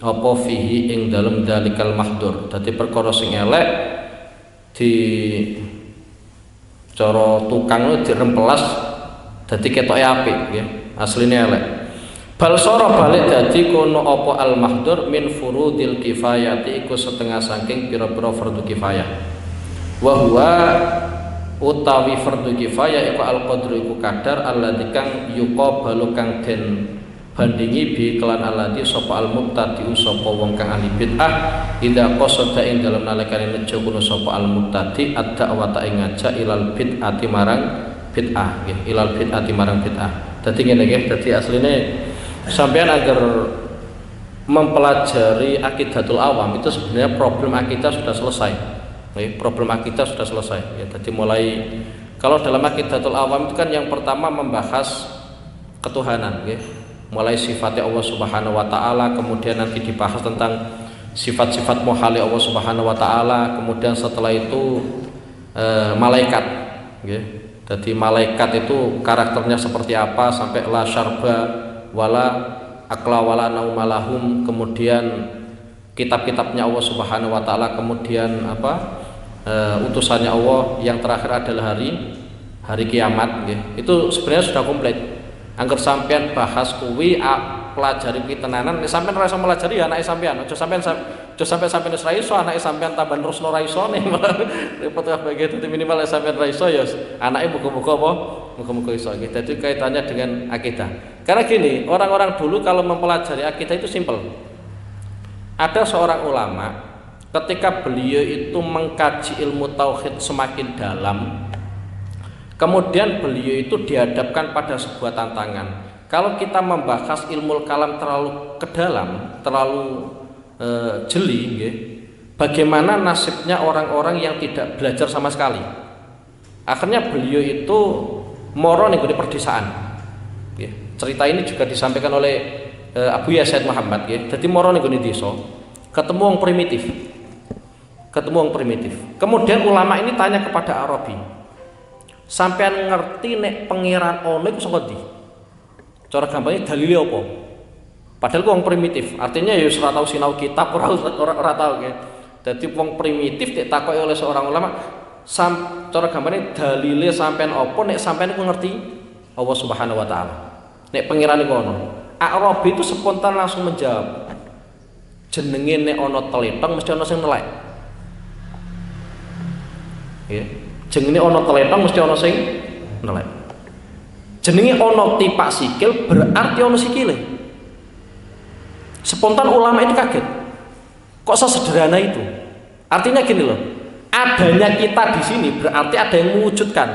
apa fihi ing dalem dzalikal mahdur. Dadi perkara sing elek di cara tukang itu dirempelas dadi ketoke apik nggih asline elek bal sara balik dadi kono apa al mahdur min furudil kifayati iku setengah saking pira-pira fardhu kifayah wa huwa utawi fardhu kifayah iku al qadru iku kadar alladzi kang yuqabalu kang den bandingi bi kelan alladzi sapa al mubtadi sapa wong kang ahli bid'ah idza qasada ing dalem nalikane nejo kuno sapa al mubtadi ad-da'wata ing ngajak ilal bid'ati marang bid'ah nggih ilal bid'ati marang bid'ah. Dadi ngene nggih dadi asline sampean agar mempelajari akidatul awam itu sebenarnya problem akidah sudah selesai. Nggih, problem akidah sudah selesai ya. Dadi mulai kalau dalam akidatul awam itu kan yang pertama membahas ketuhanan nggih. Mulai sifatnya Allah Subhanahu wa taala, kemudian nanti dibahas tentang sifat-sifat muhali Allah Subhanahu wa taala, kemudian setelah itu malaikat nggih. Jadi malaikat itu karakternya seperti apa sampai la syarba wala akla wala naumalahum, kemudian kitab-kitabnya Allah Subhanahu wa taala, kemudian utusannya Allah, yang terakhir adalah hari kiamat nggih. Itu sebenarnya sudah komplit. Angger sampean bahas kuwi pelajari kuwi tenanan, nek sampean ora iso pelajari ya anake sampean. Aja sampean wis ra iso, anake sampean tambah terusno ra iso nih. Repot kabeh gitu. Minimal nek sampean ra iso ya anake muga-muga apa? Muga-muga iso. Jadi kaitannya dengan akidah. Karena gini, orang-orang dulu kalau mempelajari akidah itu simpel. Ada seorang ulama ketika beliau itu mengkaji ilmu tauhid semakin dalam, kemudian beliau itu dihadapkan pada sebuah tantangan. Kalau kita membahas ilmu kalam terlalu ke dalam, terlalu jeli, nggih, bagaimana nasibnya orang-orang yang tidak belajar sama sekali? Akhirnya beliau itu moro ning gone perdesaan. Nggih. Cerita ini juga disampaikan oleh Abu Yazid Muhammad. Nggih. Dadi moro ning gone desa, ketemu wong primitif. Kemudian ulama ini tanya kepada Arabi, sampean ngerti nek pangeran ono iku saka ndi? Cara gampangnya dalile apa? Padahal wong primitif, artinya ya ora tau sinau kitab, ora tau nggih. Dadi wong primitif ditakoki oleh seorang ulama, cara gampangnya dalile sampean apa nek sampean iku ngerti Allah Subhanahu wa taala. Nek pangeran iku ono. Arabi itu spontan langsung menjawab, jenenge nek ana teletong mesti ana sing nelek. Nggih. Jenenge ana teletong mesti ana sing nelek. Jenenge ana tipak sikil berarti ana sikile. Spontan ulama itu kaget. Kok sesederhana itu? Artinya gini loh. adanya kita di sini berarti ada yang mewujudkan.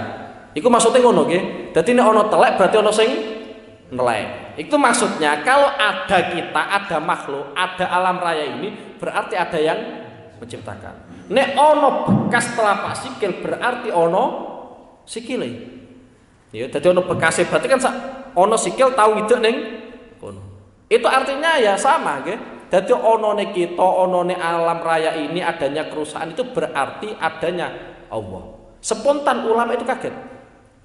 Iku maksudnya ngono nggih. Dadi nek ana telek berarti ana sing nelek. Itu maksudnya kalau ada kita, ada makhluk, ada alam raya ini berarti ada yang menciptakan. Nek ana bekas telapak sikil berarti ana sikile. Ya, dadi ana bekase berarti kan ana sikil tau idek ning kono. Itu artinya ya sama nggih. Dadi onone kita, onone alam raya ini adanya kerusakan itu berarti adanya Allah. Spontan ulama itu kaget.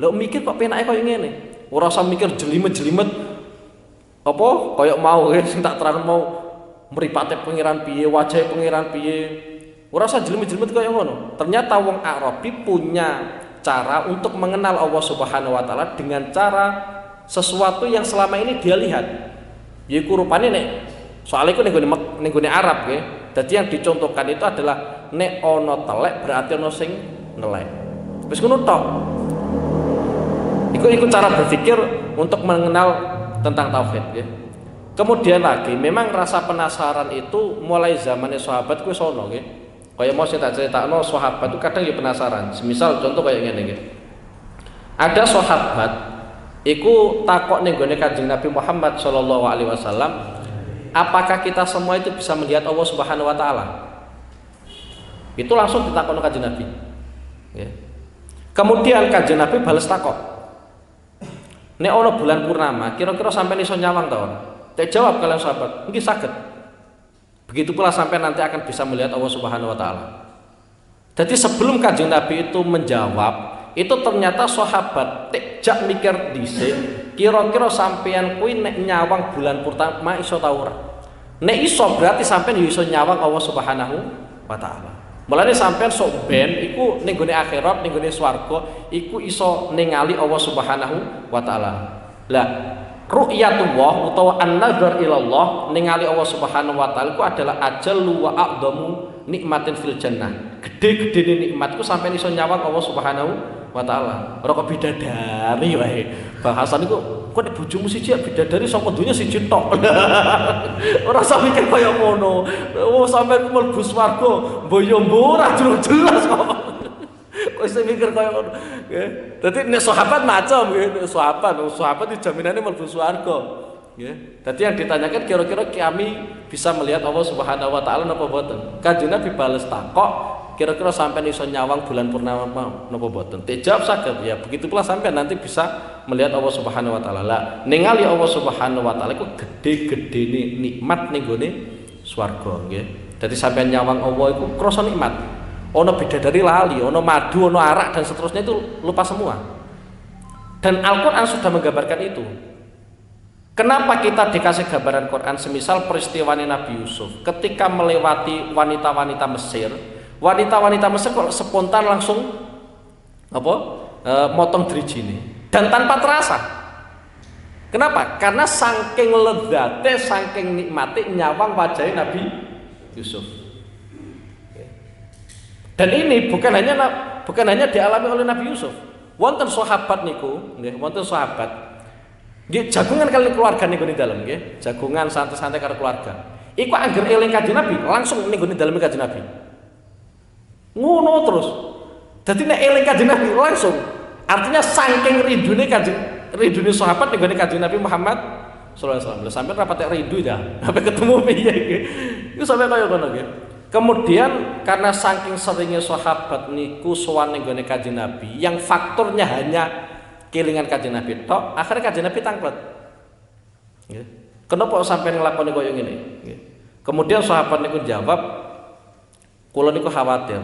Lho mikir kok penake koyo ngene. Ora usah mikir jelimet-jelimet apa koyo mau sing tak terang mau mripate pangeran piye, wajahe pangeran piye. Ora usah jelimet-jelimet koyo ngono. Ternyata wong Arabi punya cara untuk mengenal Allah Subhanahu wa taala dengan cara sesuatu yang selama ini dia lihat. Yaiku rupane nek soalnya itu ning Arab nggih. Dadi yang dicontohkan itu adalah nek ana telek berarti ana sing nelek. Wis ngono tok. Iku cara berpikir untuk mengenal tentang tauhid nggih. Kemudian lagi memang rasa penasaran itu mulai zamannya sahabat kuwi sono nggih. Kaya mau saya tak critakno sahabat itu kadang ya penasaran. Semisal contoh kayak ngene nggih. Ada sahabat iku takok ning gone Kanjeng Nabi Muhammad sallallahu alaihi wasallam, apakah kita semua itu bisa melihat Allah Subhanahu wa taala? Itu langsung ditakoni Kanjeng Nabi. Ya. Kemudian Kanjeng Nabi bales takok. Nek ana bulan purnama, kira-kira sampean iso nyawang ta ora? Tek jawab kalian sahabat, nggih saged. Begitu pula sampai nanti akan bisa melihat Allah Subhanahu wa taala. Jadi sebelum Kanjeng Nabi itu menjawab, itu ternyata sahabat jak mikir dhisik, kira-kira sampean kuwi nek nyawang bulan purnama iso ta ora? Nek iso berarti sampean yo iso nyawang Allah Subhanahu wa taala. Mulane sampean sok ben iku ning gone akhirat, ning gone swarga iku iso ningali Allah Subhanahu wa taala. Lah, ru'yatullah utawa an-nazar ilallah ningali Allah Subhanahu wa taala iku adalah ajallu wa a'dhamu nikmatin fil jannah. Gede-gedene nikmatku sampean iso nyawang Allah Subhanahu wa taala. Ora kok bidadari wae. Bahasan iku kok nek bojomu siji bidadari saka donya siji tok. Ora usah mikir kaya ngono. Oh sampean mlebu swarga, mboyo ora jelas kok. Kok iso mikir kaya ngono. Nggih. Dadi nek sahabat macam nggih, sahabat itu jaminane mlebu swarga. Nggih. Dadi yang ditanyakan kira-kira kami bisa melihat Allah Subhanahu wa taala napa boten? Kanjeng Nabi bales takok, kira-kira sampean iso nyawang bulan purnama napa boten? Dijawab saged, ya begitu pula sampean nanti bisa melihat Allah Subhanahu wa taala. Lah, ningali Allah Subhanahu wa taala iku gede-gedene nikmat ning gone swarga nggih. Dadi sampean nyawang Allah iku krasa nikmat. Ana bidadari lali, ana madu, ana arak dan seterusnya itu lupa semua. Dan Al-Qur'an sudah menggambarkan itu. Kenapa kita dikasih gambaran Quran semisal peristiwa Nabi Yusuf ketika melewati wanita-wanita Mesir, wanita-wanita Mesir kok spontan langsung motong drijine dan tanpa terasa. Kenapa? Karena saking ledate, saking nikmati nyawang wajah Nabi Yusuf. Dan ini bukan hanya dialami oleh Nabi Yusuf. Wonten sahabat niku, nggih, wonten sahabat. Nggih, jagungan kali keluarga niku di dalam nggih. Jagungan santai-santai karo keluarga. Iku angger eling Kanjeng Nabi, langsung niku di dalam Kanjeng Nabi. Ngono terus. Dadi nek eling Kanjeng Nabi langsung. Artinya saking ridune sahabat niku Kanjeng Nabi Muhammad sallallahu alaihi wasallam. Sampai rapat rindu dah. Sampai ketemu piye nggih. Iku sampai kaya ngono nggih. Kemudian karena saking seringnya sahabat niku sowan ning gone Kanjeng Nabi, yang faktornya hanya kelingan Kanjeng Nabi tok, akhirnya Kanjeng Nabi tanglet. Nggih. Kenapa sampai nglakoni koyo ngene? Nggih. Kemudian sahabat niku jawab, kula niku khawatir.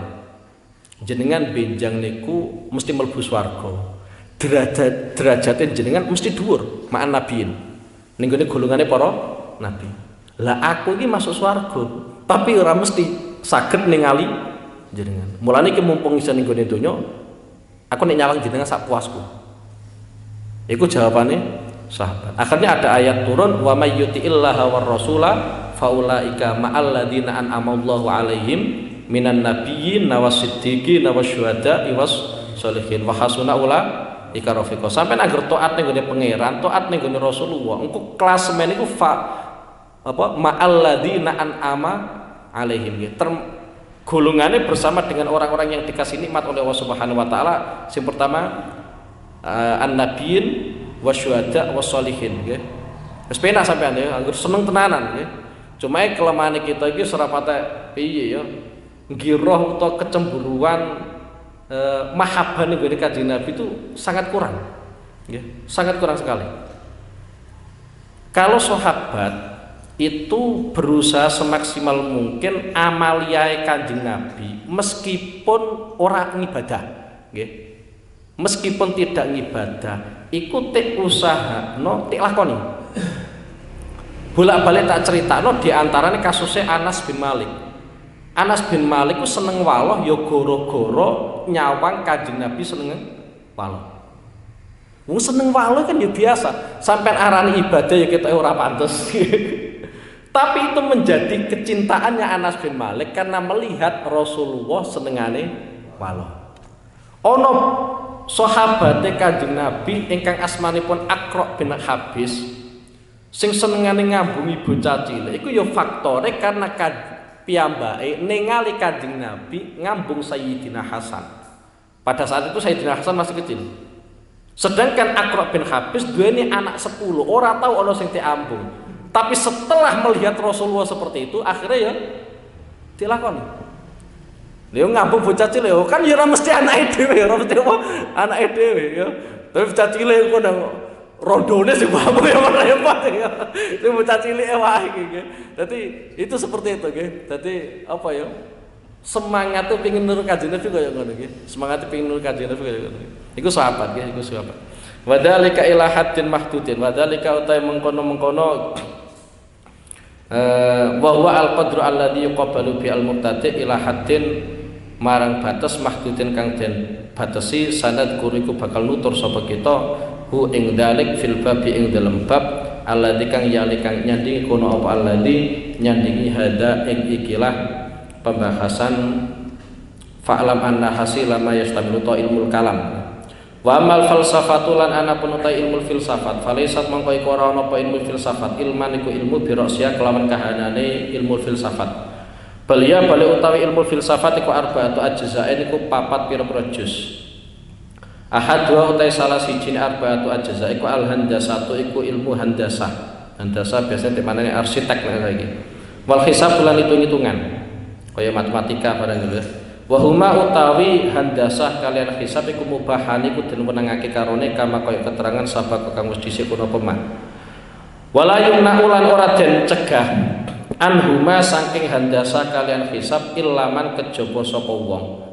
Jenengan benjang niku mesti mlebu swarga. Derajate jenengan mesti dhuwur ma'an nabiin. Ning gone golongane para nabi. Lah aku iki masuk swarga, tapi ora mesti saged ningali jenengan. Mulane iki mumpung iso ning gone donya, aku nek nyawang jenengan sak puasku. Iku jawabane sahabat. Akhirnya ada ayat turun, wa may yuti'illaha war rasula faulaika ma'al ladzina an'amallahu 'alaihim minan nabiyyin wasiddiqin wasyuhada'i wassalihin wa hasuna ulaika rafiqa. Sampeyan agar taat ning gone pangeran, taat ning gone Rasulullah, engko klasemen iku ma'al ladzina an'ama 'alaihim. golongannya bersama dengan orang-orang yang dikasih nikmat oleh Allah Subhanahu wa taala. Yang pertama an-nabiyyin wasyuhada wassolihin nggih. Wis penak sampean ya, anggur seneng tenanan nggih. Cuma kelemahan kita iki ora patek piye ya. Ngiroh utawa kecemburuan mahabbah ning Kanjeng Nabi itu sangat kurang. Nggih, sangat kurang sekali. Kalau sahabat itu berusaha semaksimal mungkin amaliyae Kanjeng Nabi meskipun ora ngibadah, nggih. Meskipun tidak ngibadah, iku tik usahano, tik lakoni. Bolak-balik tak critakno di antarane kasusnya Anas bin Malik. Anas bin Malik ku seneng waloh ya goro-goro nyawang Kanjeng Nabi seneng waloh. Wong seneng waloh kan ya biasa, sampean arani ibadah ya kita ora pantes. Tapi itu menjadi kecintaannya Anas bin Malik karena melihat Rasulullah senengane waloh. Ono sahabate Kanjeng Nabi ingkang asmanipun Aqra bin Habis sing senengane ngambungi bocah cilik iku ya faktore karena piyambake ningali Kanjeng Nabi ngambung Sayyidina Hasan. Pada saat itu Sayyidina Hasan masih kecil. Sedangkan Aqra bin Habis duweni anak 10, ora tahu ana sing diambung. Tapi setelah melihat Rasulullah seperti itu, akhirnya ya dilakoni. Lha ngambung bocah cilik kan ya ora mesti anake dhewe, ora mesti apa anake dhewe ya. Tapi bocah cilik kok nang rondone sing bapak ya repot ya. Itu bocah cilik wae iki. Dadi itu seperti itu nggih. Dadi apa ya? Semangatnya pengen nurut Kanjeng Nabi kaya ngono nggih. Semangatnya pengen nurut Kanjeng Nabi kaya ngono. Iku sahabat nggih, iku sahabat. Wadzalika ila haddin mahdudin. Wadzalika utai mengkono-mengkono wa huwa al-qadru alladhi yuqabbalu bi al-mubtadi ila haddin marang batas mahdudin kang den batesi sanad kuriku bakal nutur sapa kita hu ing dalik fil babi ing dalem bab alladzi kang yali kang nyandingi kono apa alladzi nyandingi hada ing ikilah pembahasan fa'lam anna hasila ma yastamilu ta ilmul kalam. Wa amal falsafatu lan ana penutai ilmu filsafat falaisat mangko iku ora ana apa ilmu filsafat ilman iku ilmu biroksia kelawan kahanane ilmu filsafat balia balik utawi ilmu filsafat iku arba'atu ajza'in iku papat pira-pira juz ahadwa utai salah siji arba'atu ajza iku al handasatu iku ilmu handasah biasanya dimaknani arsitek lagi wal hisab lan hitung-hitungan kaya matematika barang gitu. Wahuma utawi handasah kalian hisab iku mubahan iku den wenangake karone kama kaya keterangan sabab kang wis dhisik kuna pemah. Wala yumna ulan ora den cegah anhuma saking handasah kalian hisab ilaman kejaba sapa wong.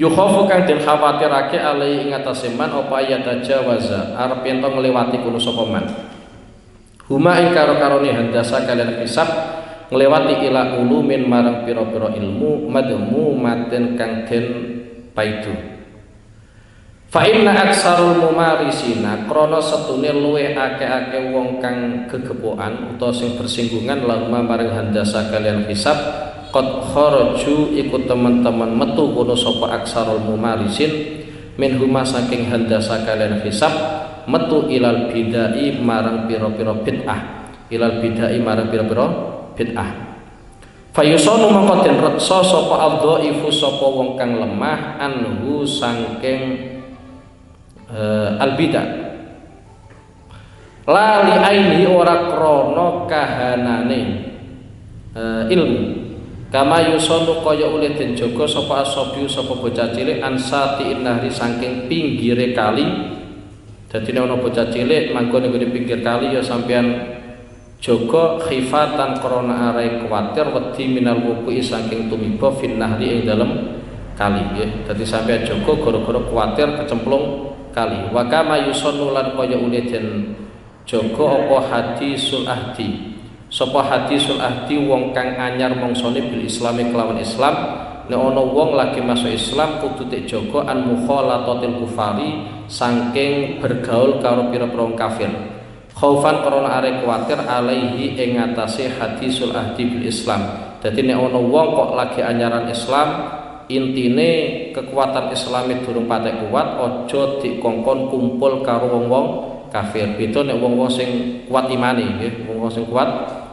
Yukhafu kang den khawatirake alai ing atase man apa ya tajawaza arep yen to ngliwati kulo sapa man. Huma ing karo-karone handasah kalian hisab nglewati ila ulumin marang pira-pira ilmu madmu maten kang den paidu. Fa inna aksarul mumarisina krana setune luweh akeh-akeh wong kang gegepokan utawa sing bersinggungan lahuma marang handasa kalian hisab qad kharaju iku teman-teman metu kono sapa aksarul mumarisin min huma saking handasa kalian hisab metu ilal bidai marang pira-pira bid'ah ilal bidai marang pira-pira bid'ah. Fayusonu mongko den reksa sapa adhaifu sapa wong kang lemah anhu saking al bidah. Lali aini ora krana kahanane ilmu. Kama yusonu kaya oleh den jaga sapa asabiu sapa bocah cilik ansati innahri saking pinggire kali. Dadi nek ana bocah cilik manggon ning pinggir kali ya sampean jaga khifatan krana arek kuwatir wedi minal wuqi saking tumiba fin nahri ing dalem kali nggih. Dadi sampeyan jaga gara-gara kuwatir kecemplung kali. Wa kama yusannu lan kaya uli den jaga apa hadisul ahdi. Sapa hadisul ahdi wong kang anyar mangsane bil islami kelawan Islam. Nek ana wong lagi masuk Islam kudu dijaga an mukhalatatil kufari saking bergaul karo pira-pira wong kafir. Khaufan karena arek kuwatir alaihi ing ngatasé hadisul ahdi bil Islam. Dadi nek ana wong kok lagi anyaran Islam, intine kekuatan Islami durung patek kuat, aja dikongkon kumpul karo wong-wong kafir. Beda nek wong-wong sing kuat imane nggih, wong-wong sing kuat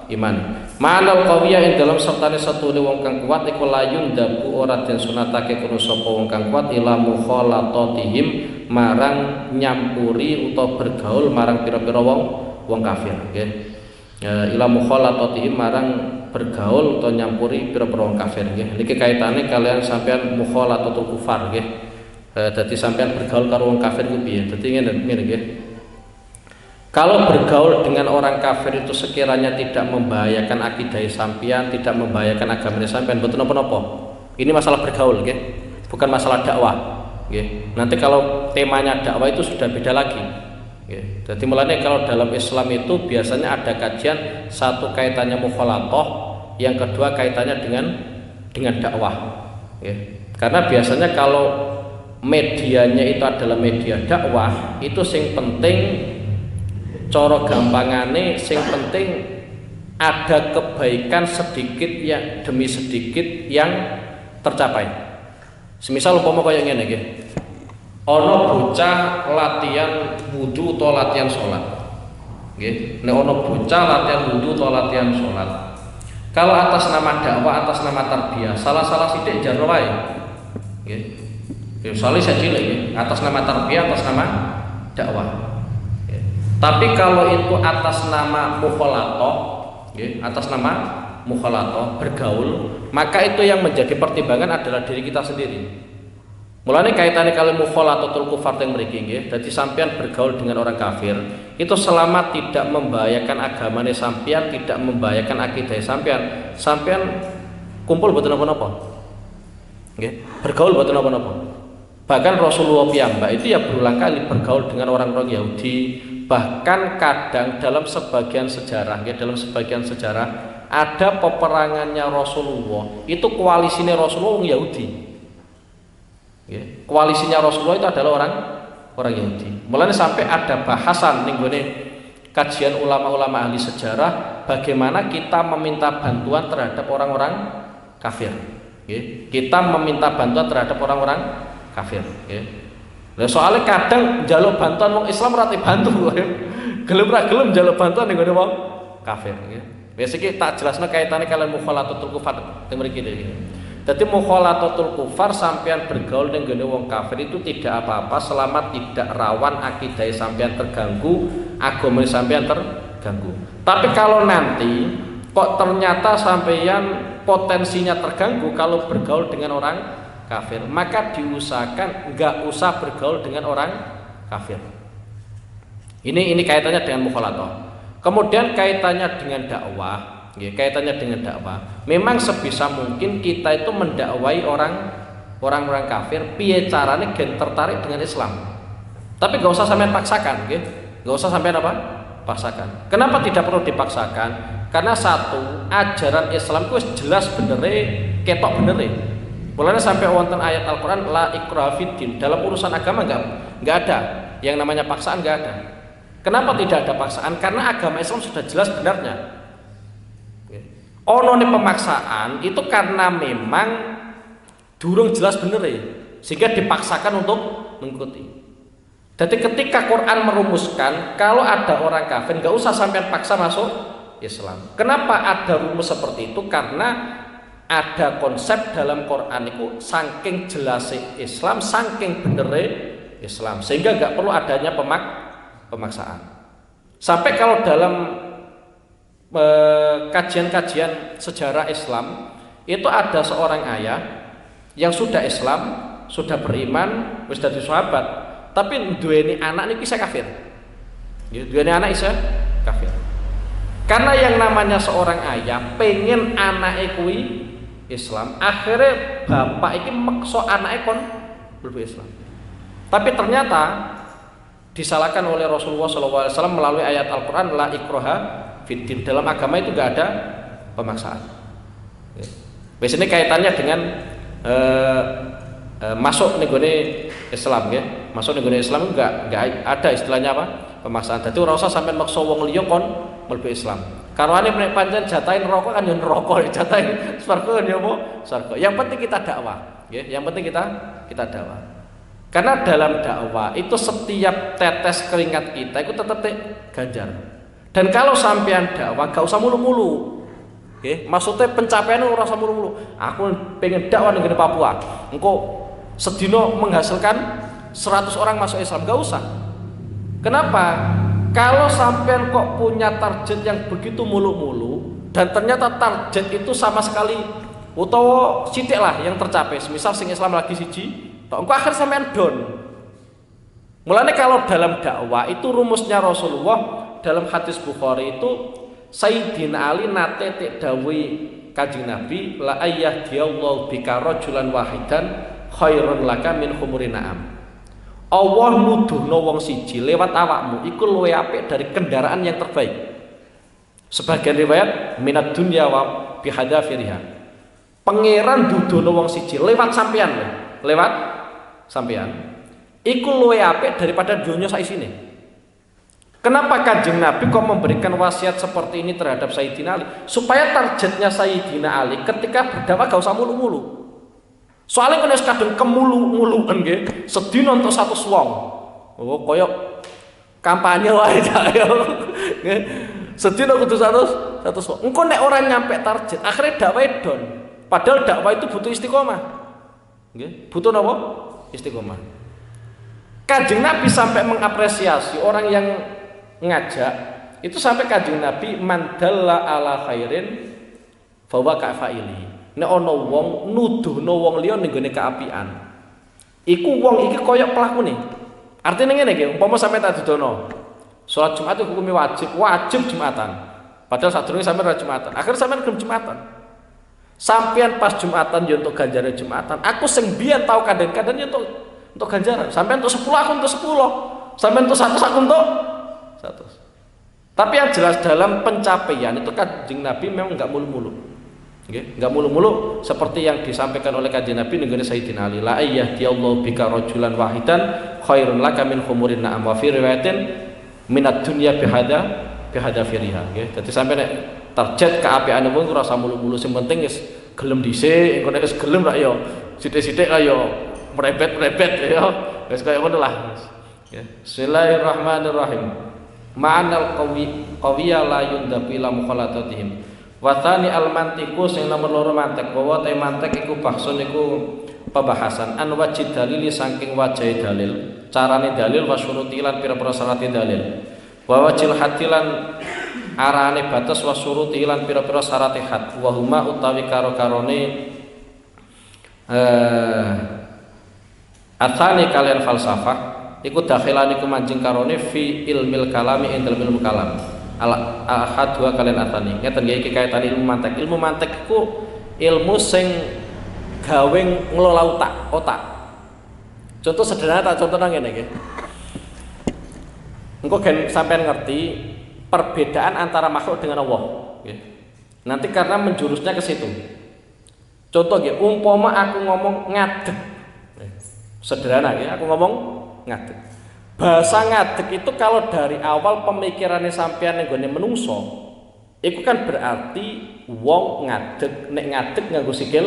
iman. Ma'anal qawiyah ing dalam sertane satune wong kang kuat iku layun dabu ora den sunatake kuno sapa wong kang kuat ila mukhalatatihim marang nyampuri utawa bergaul marang pira-pira wong kafir nggih. Ila mukhalatatihim marang bergaul utawa nyampuri pira-pira wong kafir nggih. Niki kaitane kalian sampean mukhalatatul kufar nggih. Dadi sampean bergaul karo wong kafir ku piye? Dadi ngene nggih. Kalau bergaul dengan orang kafir itu sekiranya tidak membahayakan akidah sampean, tidak membahayakan agama sampean, betul napa-napa. Ini masalah bergaul, nggih. Bukan masalah dakwah, nggih. Nanti kalau temanya dakwah itu sudah beda lagi, nggih. Jadi mulanya kalau dalam Islam itu biasanya ada kajian satu kaitannya mukhalatoh, yang kedua kaitannya dengan dakwah, nggih. Karena biasanya kalau medianya itu adalah media dakwah, itu sing penting cara gampangane sing penting ada kebaikan sedikit ya demi sedikit yang tercapai. Semisal umpama kaya ngene nggih. Ana bocah latihan wudu utawa latihan salat. Nggih, nek ana bocah latihan wudu utawa latihan salat. Kalau atas nama dakwah, atas nama tarbiyah, salah-salah sithik jar wae. Nggih. Ya soalnya saya cilik nggih, atas nama tarbiyah, atas nama dakwah. Tapi kalau itu atas nama mukhalatoh, atas nama mukhalatoh bergaul, maka itu yang menjadi pertimbangan adalah diri kita sendiri. Mulane kaitannya kalau mukhalatatul kufar yang mriki nggih, dadi sampean bergaul dengan orang kafir, itu selama tidak membahayakan agamane sampean, tidak membahayakan akidah sampean, sampean kumpul boten napa-napa. Nggih, bergaul boten napa-napa. Bahkan Rasulullah piyambak itu ya berulang kali bergaul dengan orang-orang Yahudi. Bahkan kadang dalam sebagian sejarah ada peperangannya Rasulullah itu koalisinya Rasulullah Yahudi. Koalisinya Rasulullah itu adalah orang Yahudi. Mulanya sampai ada bahasan ning gone kajian ulama-ulama ahli sejarah bagaimana kita meminta bantuan terhadap orang-orang kafir. Kita meminta bantuan terhadap orang-orang kafir. Lah soalnya kadang njaluk bantuan wong Islam ora dibantu. Gelem ra gelem njaluk bantuan ning ngene wong kafir nggih. Wis iki tak jelasno kaitane kalian mukhalatatul kufar teng mriki nggih. Dadi mukhalatatul kufar sampean bergaul ning ngene wong kafir itu tidak apa-apa selama tidak rawan akidah sampean terganggu, agama sampean terganggu. Tapi kalau nanti kok ternyata sampean potensinya terganggu kalau bergaul dengan orang kafir, maka diusahakan enggak usah bergaul dengan orang kafir. Ini kaitannya dengan mukhalatoh. Kemudian kaitannya dengan dakwah, memang sebisa mungkin kita itu mendakwai orang kafir, piye carane gen tertarik dengan Islam. Tapi enggak usah sampean paksakan, nggih. Enggak usah sampean apa? Paksakan. Kenapa tidak perlu dipaksakan? Karena satu, ajaran Islam itu jelas benere, ketok benere. Mulanya sampai wonten ayat Al-Quran la ikraha fiddin, dalam urusan agama enggak ada yang namanya paksaan, enggak ada. Kenapa tidak ada paksaan? Karena agama Islam sudah jelas benarnya. Ono pemaksaan itu karena memang durung jelas bener sehingga dipaksakan untuk mengikuti. Jadi ketika Quran merumuskan kalau ada orang kafir enggak usah sampai paksa masuk Islam. Kenapa ada rumus seperti itu? Karena ada konsep dalam Quran itu saking jelas Islam, saking bener Islam, sehingga nggak perlu adanya pemaksaan. Sampai kalau dalam kajian-kajian sejarah Islam itu ada seorang ayah yang sudah Islam, sudah beriman, sudah jadi sahabat, tapi duweni anak ini bisa kafir. Duweni anak bisa kafir. Karena yang namanya seorang ayah pengen anaknya kuwi Islam, akhirnya bapak ini maksa anaknya kon berislam. Tapi ternyata disalahkan oleh Rasulullah SAW melalui ayat Al-Quran la ikraha fiddin. Dalam agama itu nggak ada pemaksaan. Biasanya kaitannya dengan masuk negone Islam, ya. Masuk negone Islam nggak ada istilahnya apa? Pemaksaan. Jadi ora usah sampean maksa wong liya kon mlebu Islam. Karwane nek pancen jatahin rokok kan yo neraka, jatahin swarga yo apa? Swarga. Yang penting kita dakwah, ya. Yang penting kita dakwah. Karena dalam dakwah itu setiap tetes keringat kita itu tetap ganjar. Dan kalau sampean dakwah gak usah mulu-mulu. Nggih, maksudnya pencapaian ora usah mulu-mulu. Aku pengen dakwah ning Papua. Engko sedina menghasilkan 100 orang masuk Islam, enggak usah. Kenapa? Kalau sampean kok punya target yang begitu mulu-mulu dan ternyata target itu sama sekali utawa sithik lah yang tercapai. Misal sing Islam lagi siji, tok engko akhir sampean down. Mulane kalau dalam dakwah itu rumusnya Rasulullah dalam hadis Bukhari itu Sayyidina Ali nate tek dawuh Kanjeng Nabi la ayyadiyallahu bika rajulan wahidan khairun laka min humurin na'am. Allah nuduhno wong siji lewat awakmu iku luwih apik dari kendaraan yang terbaik. Sebagian riwayat minad dunya wa bihadafiriha. Pangeran dudono wong siji lewat sampean, lewat sampean. Iku luwih apik daripada dunya saisine. Kenapa Kanjeng Nabi kok memberikan wasiat seperti ini terhadap Sayyidina Ali? Supaya targetnya Sayyidina Ali ketika berdakwah gak usah mulu-mulu. Soalnya kena kadang kemulu-muluan nggih, sedina entuk 100 wong. Oh, koyo kampanye wae ta yo. Nggih. Sedina kudu 100 wong. Engko nek ora nyampe target, akhirnya dakwah down. Padahal dakwah itu butuh istiqomah. Nggih, butuh napa? Istiqomah. Kanjeng Nabi sampai mengapresiasi orang yang ngajak itu sampai Kanjeng Nabi mandalla ala khairin fawa ka'faili. Nek ana wong nuduhno wong liya ning gone kaapian, iku wong iki koyok pelakune. Artine ngene iki, umpama sampe tak dudono. Salat Jumat itu hukumnya wajib Jumatan. Padahal sadurunge sampean ora Jumatan. Akhir sampean gelem Jumatan. Sampean pas Jumatan yo entuk ganjaran Jumatan. Aku sing biyen tau kadang-kadang yo untuk ganjaran. Sampean entuk 10 aku entuk 10. Sampean entuk 100 aku entuk 100. Tapi yang jelas dalam pencapaian itu Kanjeng Nabi memang enggak mulu-mulu. Okay. Enggak mulu-mulu seperti yang disampaikan oleh Kanjeng Nabi dengan Sayyidina Ali la ayyadiyallahu bika rajulan wahidan khairun laka min humurin na'am wa fi riwayatin minad dunya bihada firiha. Okay. Jadi sampai nek target keapiane wong ora usah mulu-mulu, sing penting wis gelem dhisik, engko nek wis gelem ra ya sithik-sithik ra ya merebet-merebet ya. Wis kaya ngono lah. Okay. Bismillahirrahmanirrahim. Ma'anal qawiyya la yundabu ila mukhalatatihim. Watani al-mantiku sing nomor loro mantek bahwa te mantek iku bahsun iku pembahasan an wajib dalili saking wajah dalil carane dalil wasyuruti lan pira-pira syarat dalil wa wajil hadilan arane batas wasyuruti lan pira-pira syarat had wa huma utawi karo-karone atsani kalian falsafah iku dakhilan iku manjing karone fi ilmil kalami ing dalem ilmu kalam al-ahad dua kalian atani ngeten nggih iki kaitan ilmu mantek iku ilmu sing gawe ngelola otak contoh sederhana tak contoh nang ngene nggih engko gen sampean ngerti perbedaan antara makhluk dengan Allah nggih nanti karena menjurusnya ke situ contoh nggih umpama aku ngomong ngadeg sederhana nggih aku ngomong ngadeg. Bahasa ngadeg itu kalau dari awal pemikirannya sampean yang gone menungso, itu kan berarti wong ngadeg, nek ngadeg nganggo sikil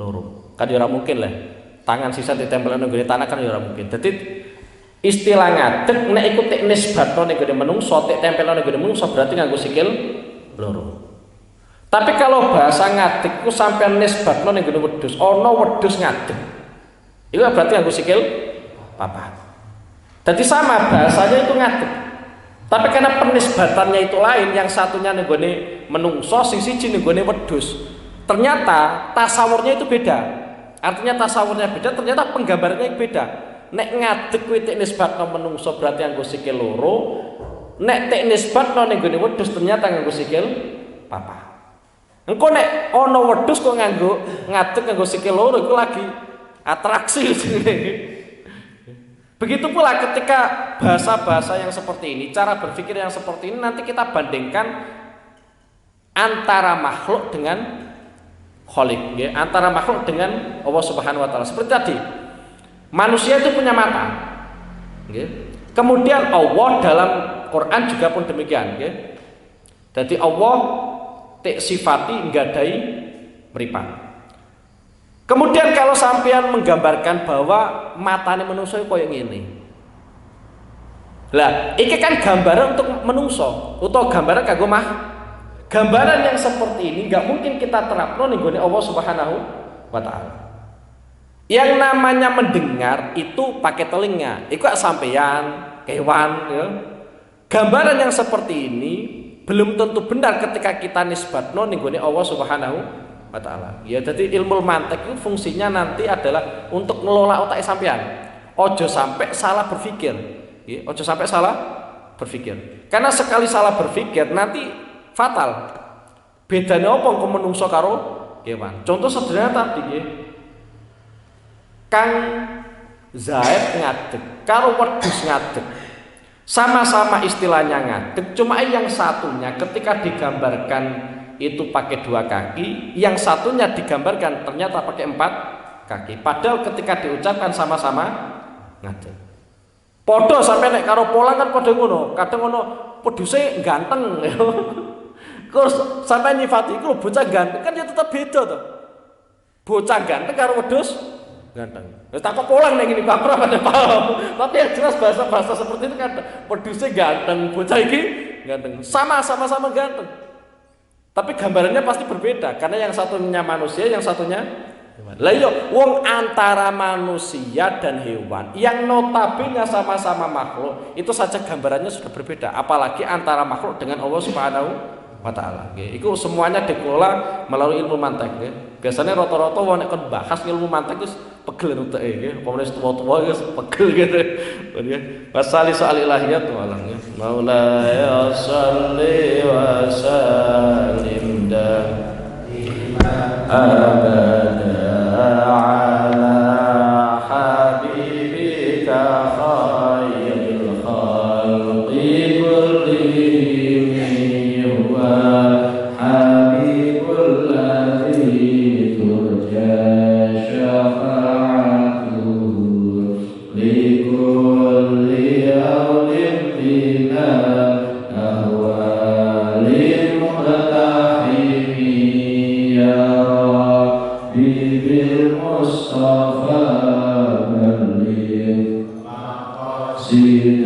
loro. Kan ora mungkin lah. Tangan sisa ditempel nang gone tanah kan ora mungkin. Dadi istilah ngadeg nek iku tek nisbatno ning gone menungso, tek tempel nang gone menungso berarti nganggo sikil loro. Tapi kalau bahasa ngadeg ku sampean nisbatno ning gone wedhus, ana wedhus ngadeg. Itu berarti nganggo sikil papat. Jadi sama bahasanya itu ngadeg. Tapi karena penisbatannya itu lain, yang satunya nenggone menungso, sing siji nenggone wedhus. Ternyata tasawurnya itu beda. Artinya tasawurnya beda, ternyata penggambarannya beda. Nek ngadeg kuwi tek nisbatno menungso berarti nganggo sikil loro. Nek tek nisbatno nenggone wedhus ternyata nganggo sikil papat. Engko nek ana wedhus kok nganggo ngadeg nganggo sikil loro iku lagi atraksi jenenge. Begitu pula ketika bahasa-bahasa yang seperti ini, cara berpikir yang seperti ini nanti kita bandingkan antara makhluk dengan Khalik, ya, antara makhluk dengan Allah Subhanahu wa taala. Seperti tadi, manusia itu punya mata. Ya. Kemudian Allah dalam Quran juga pun demikian, ya. Jadi Allah sifati nggadai mripat. Kemudian kalau sampean menggambarkan bahwa matanya manusia koyo ngene. Lah, iki kan gambaran untuk menungso utawa gambaran Gambaran yang seperti ini nggak mungkin kita terapno ning gone Allah Subhanahu wa taala. Yang namanya mendengar itu pakai telinga, itu sampeyan, kewan ya. Gambaran yang seperti ini belum tentu benar ketika kita nisbatno ning gone Allah Subhanahu wa taala. Ya jadi ilmu mantek itu fungsinya nanti adalah untuk ngelola otak sampean. Ojo sampai salah berpikir. Ya, ojo sampai salah berpikir. Karena sekali salah berpikir nanti fatal. Bedanya apa kok menungso karo kewan? Contoh sederhana tadi nggih. Kang Zaid ngadeg karo wedhus ngadeg. Sama-sama istilahnya ngadeg, cuma yang satunya ketika digambarkan itu pakai 2 kaki, yang satunya digambarkan ternyata pakai 4 kaki. Padahal ketika diucapkan sama-sama ngadeg. Podo sampai nek karo polang kan podo ngono, kadang ngono peduse ganteng. Terus sampai nyifati iku bocah ganteng kan ya tetap beda to. Bocah ganteng karo wedhus ganteng. Wis tak kok polang nek ngene Pak ora paham. Tapi yang jelas bahasa-bahasa seperti itu kan wedhuse ganteng, bocah iki ganteng. Sama-sama ganteng. Tapi gambarannya pasti berbeda karena yang satunya manusia, yang satunya hewan. Lah iya, wong antara manusia dan hewan yang notabene sama-sama makhluk, itu saja gambarannya sudah berbeda, apalagi antara makhluk dengan Allah Subhanahu wa taala. Iku semuanya dikelola melalui ilmu mantek nggih. Biasanya rata-rata wong nek kon bahas ilmu mantek wis pegel uteke nggih. Apa wis tuwa-tuwa wis pegel gitu. Nggih. Wasali soal ilahiyat walang ya. Maulaya shalli wa sallim abada ala habibika khairil khalqi kullihim wa habibul ladzi turja syafa'atuhu likulli awlin bina ahwalin muhtahimi ya Rabbi Mustafa Maqasid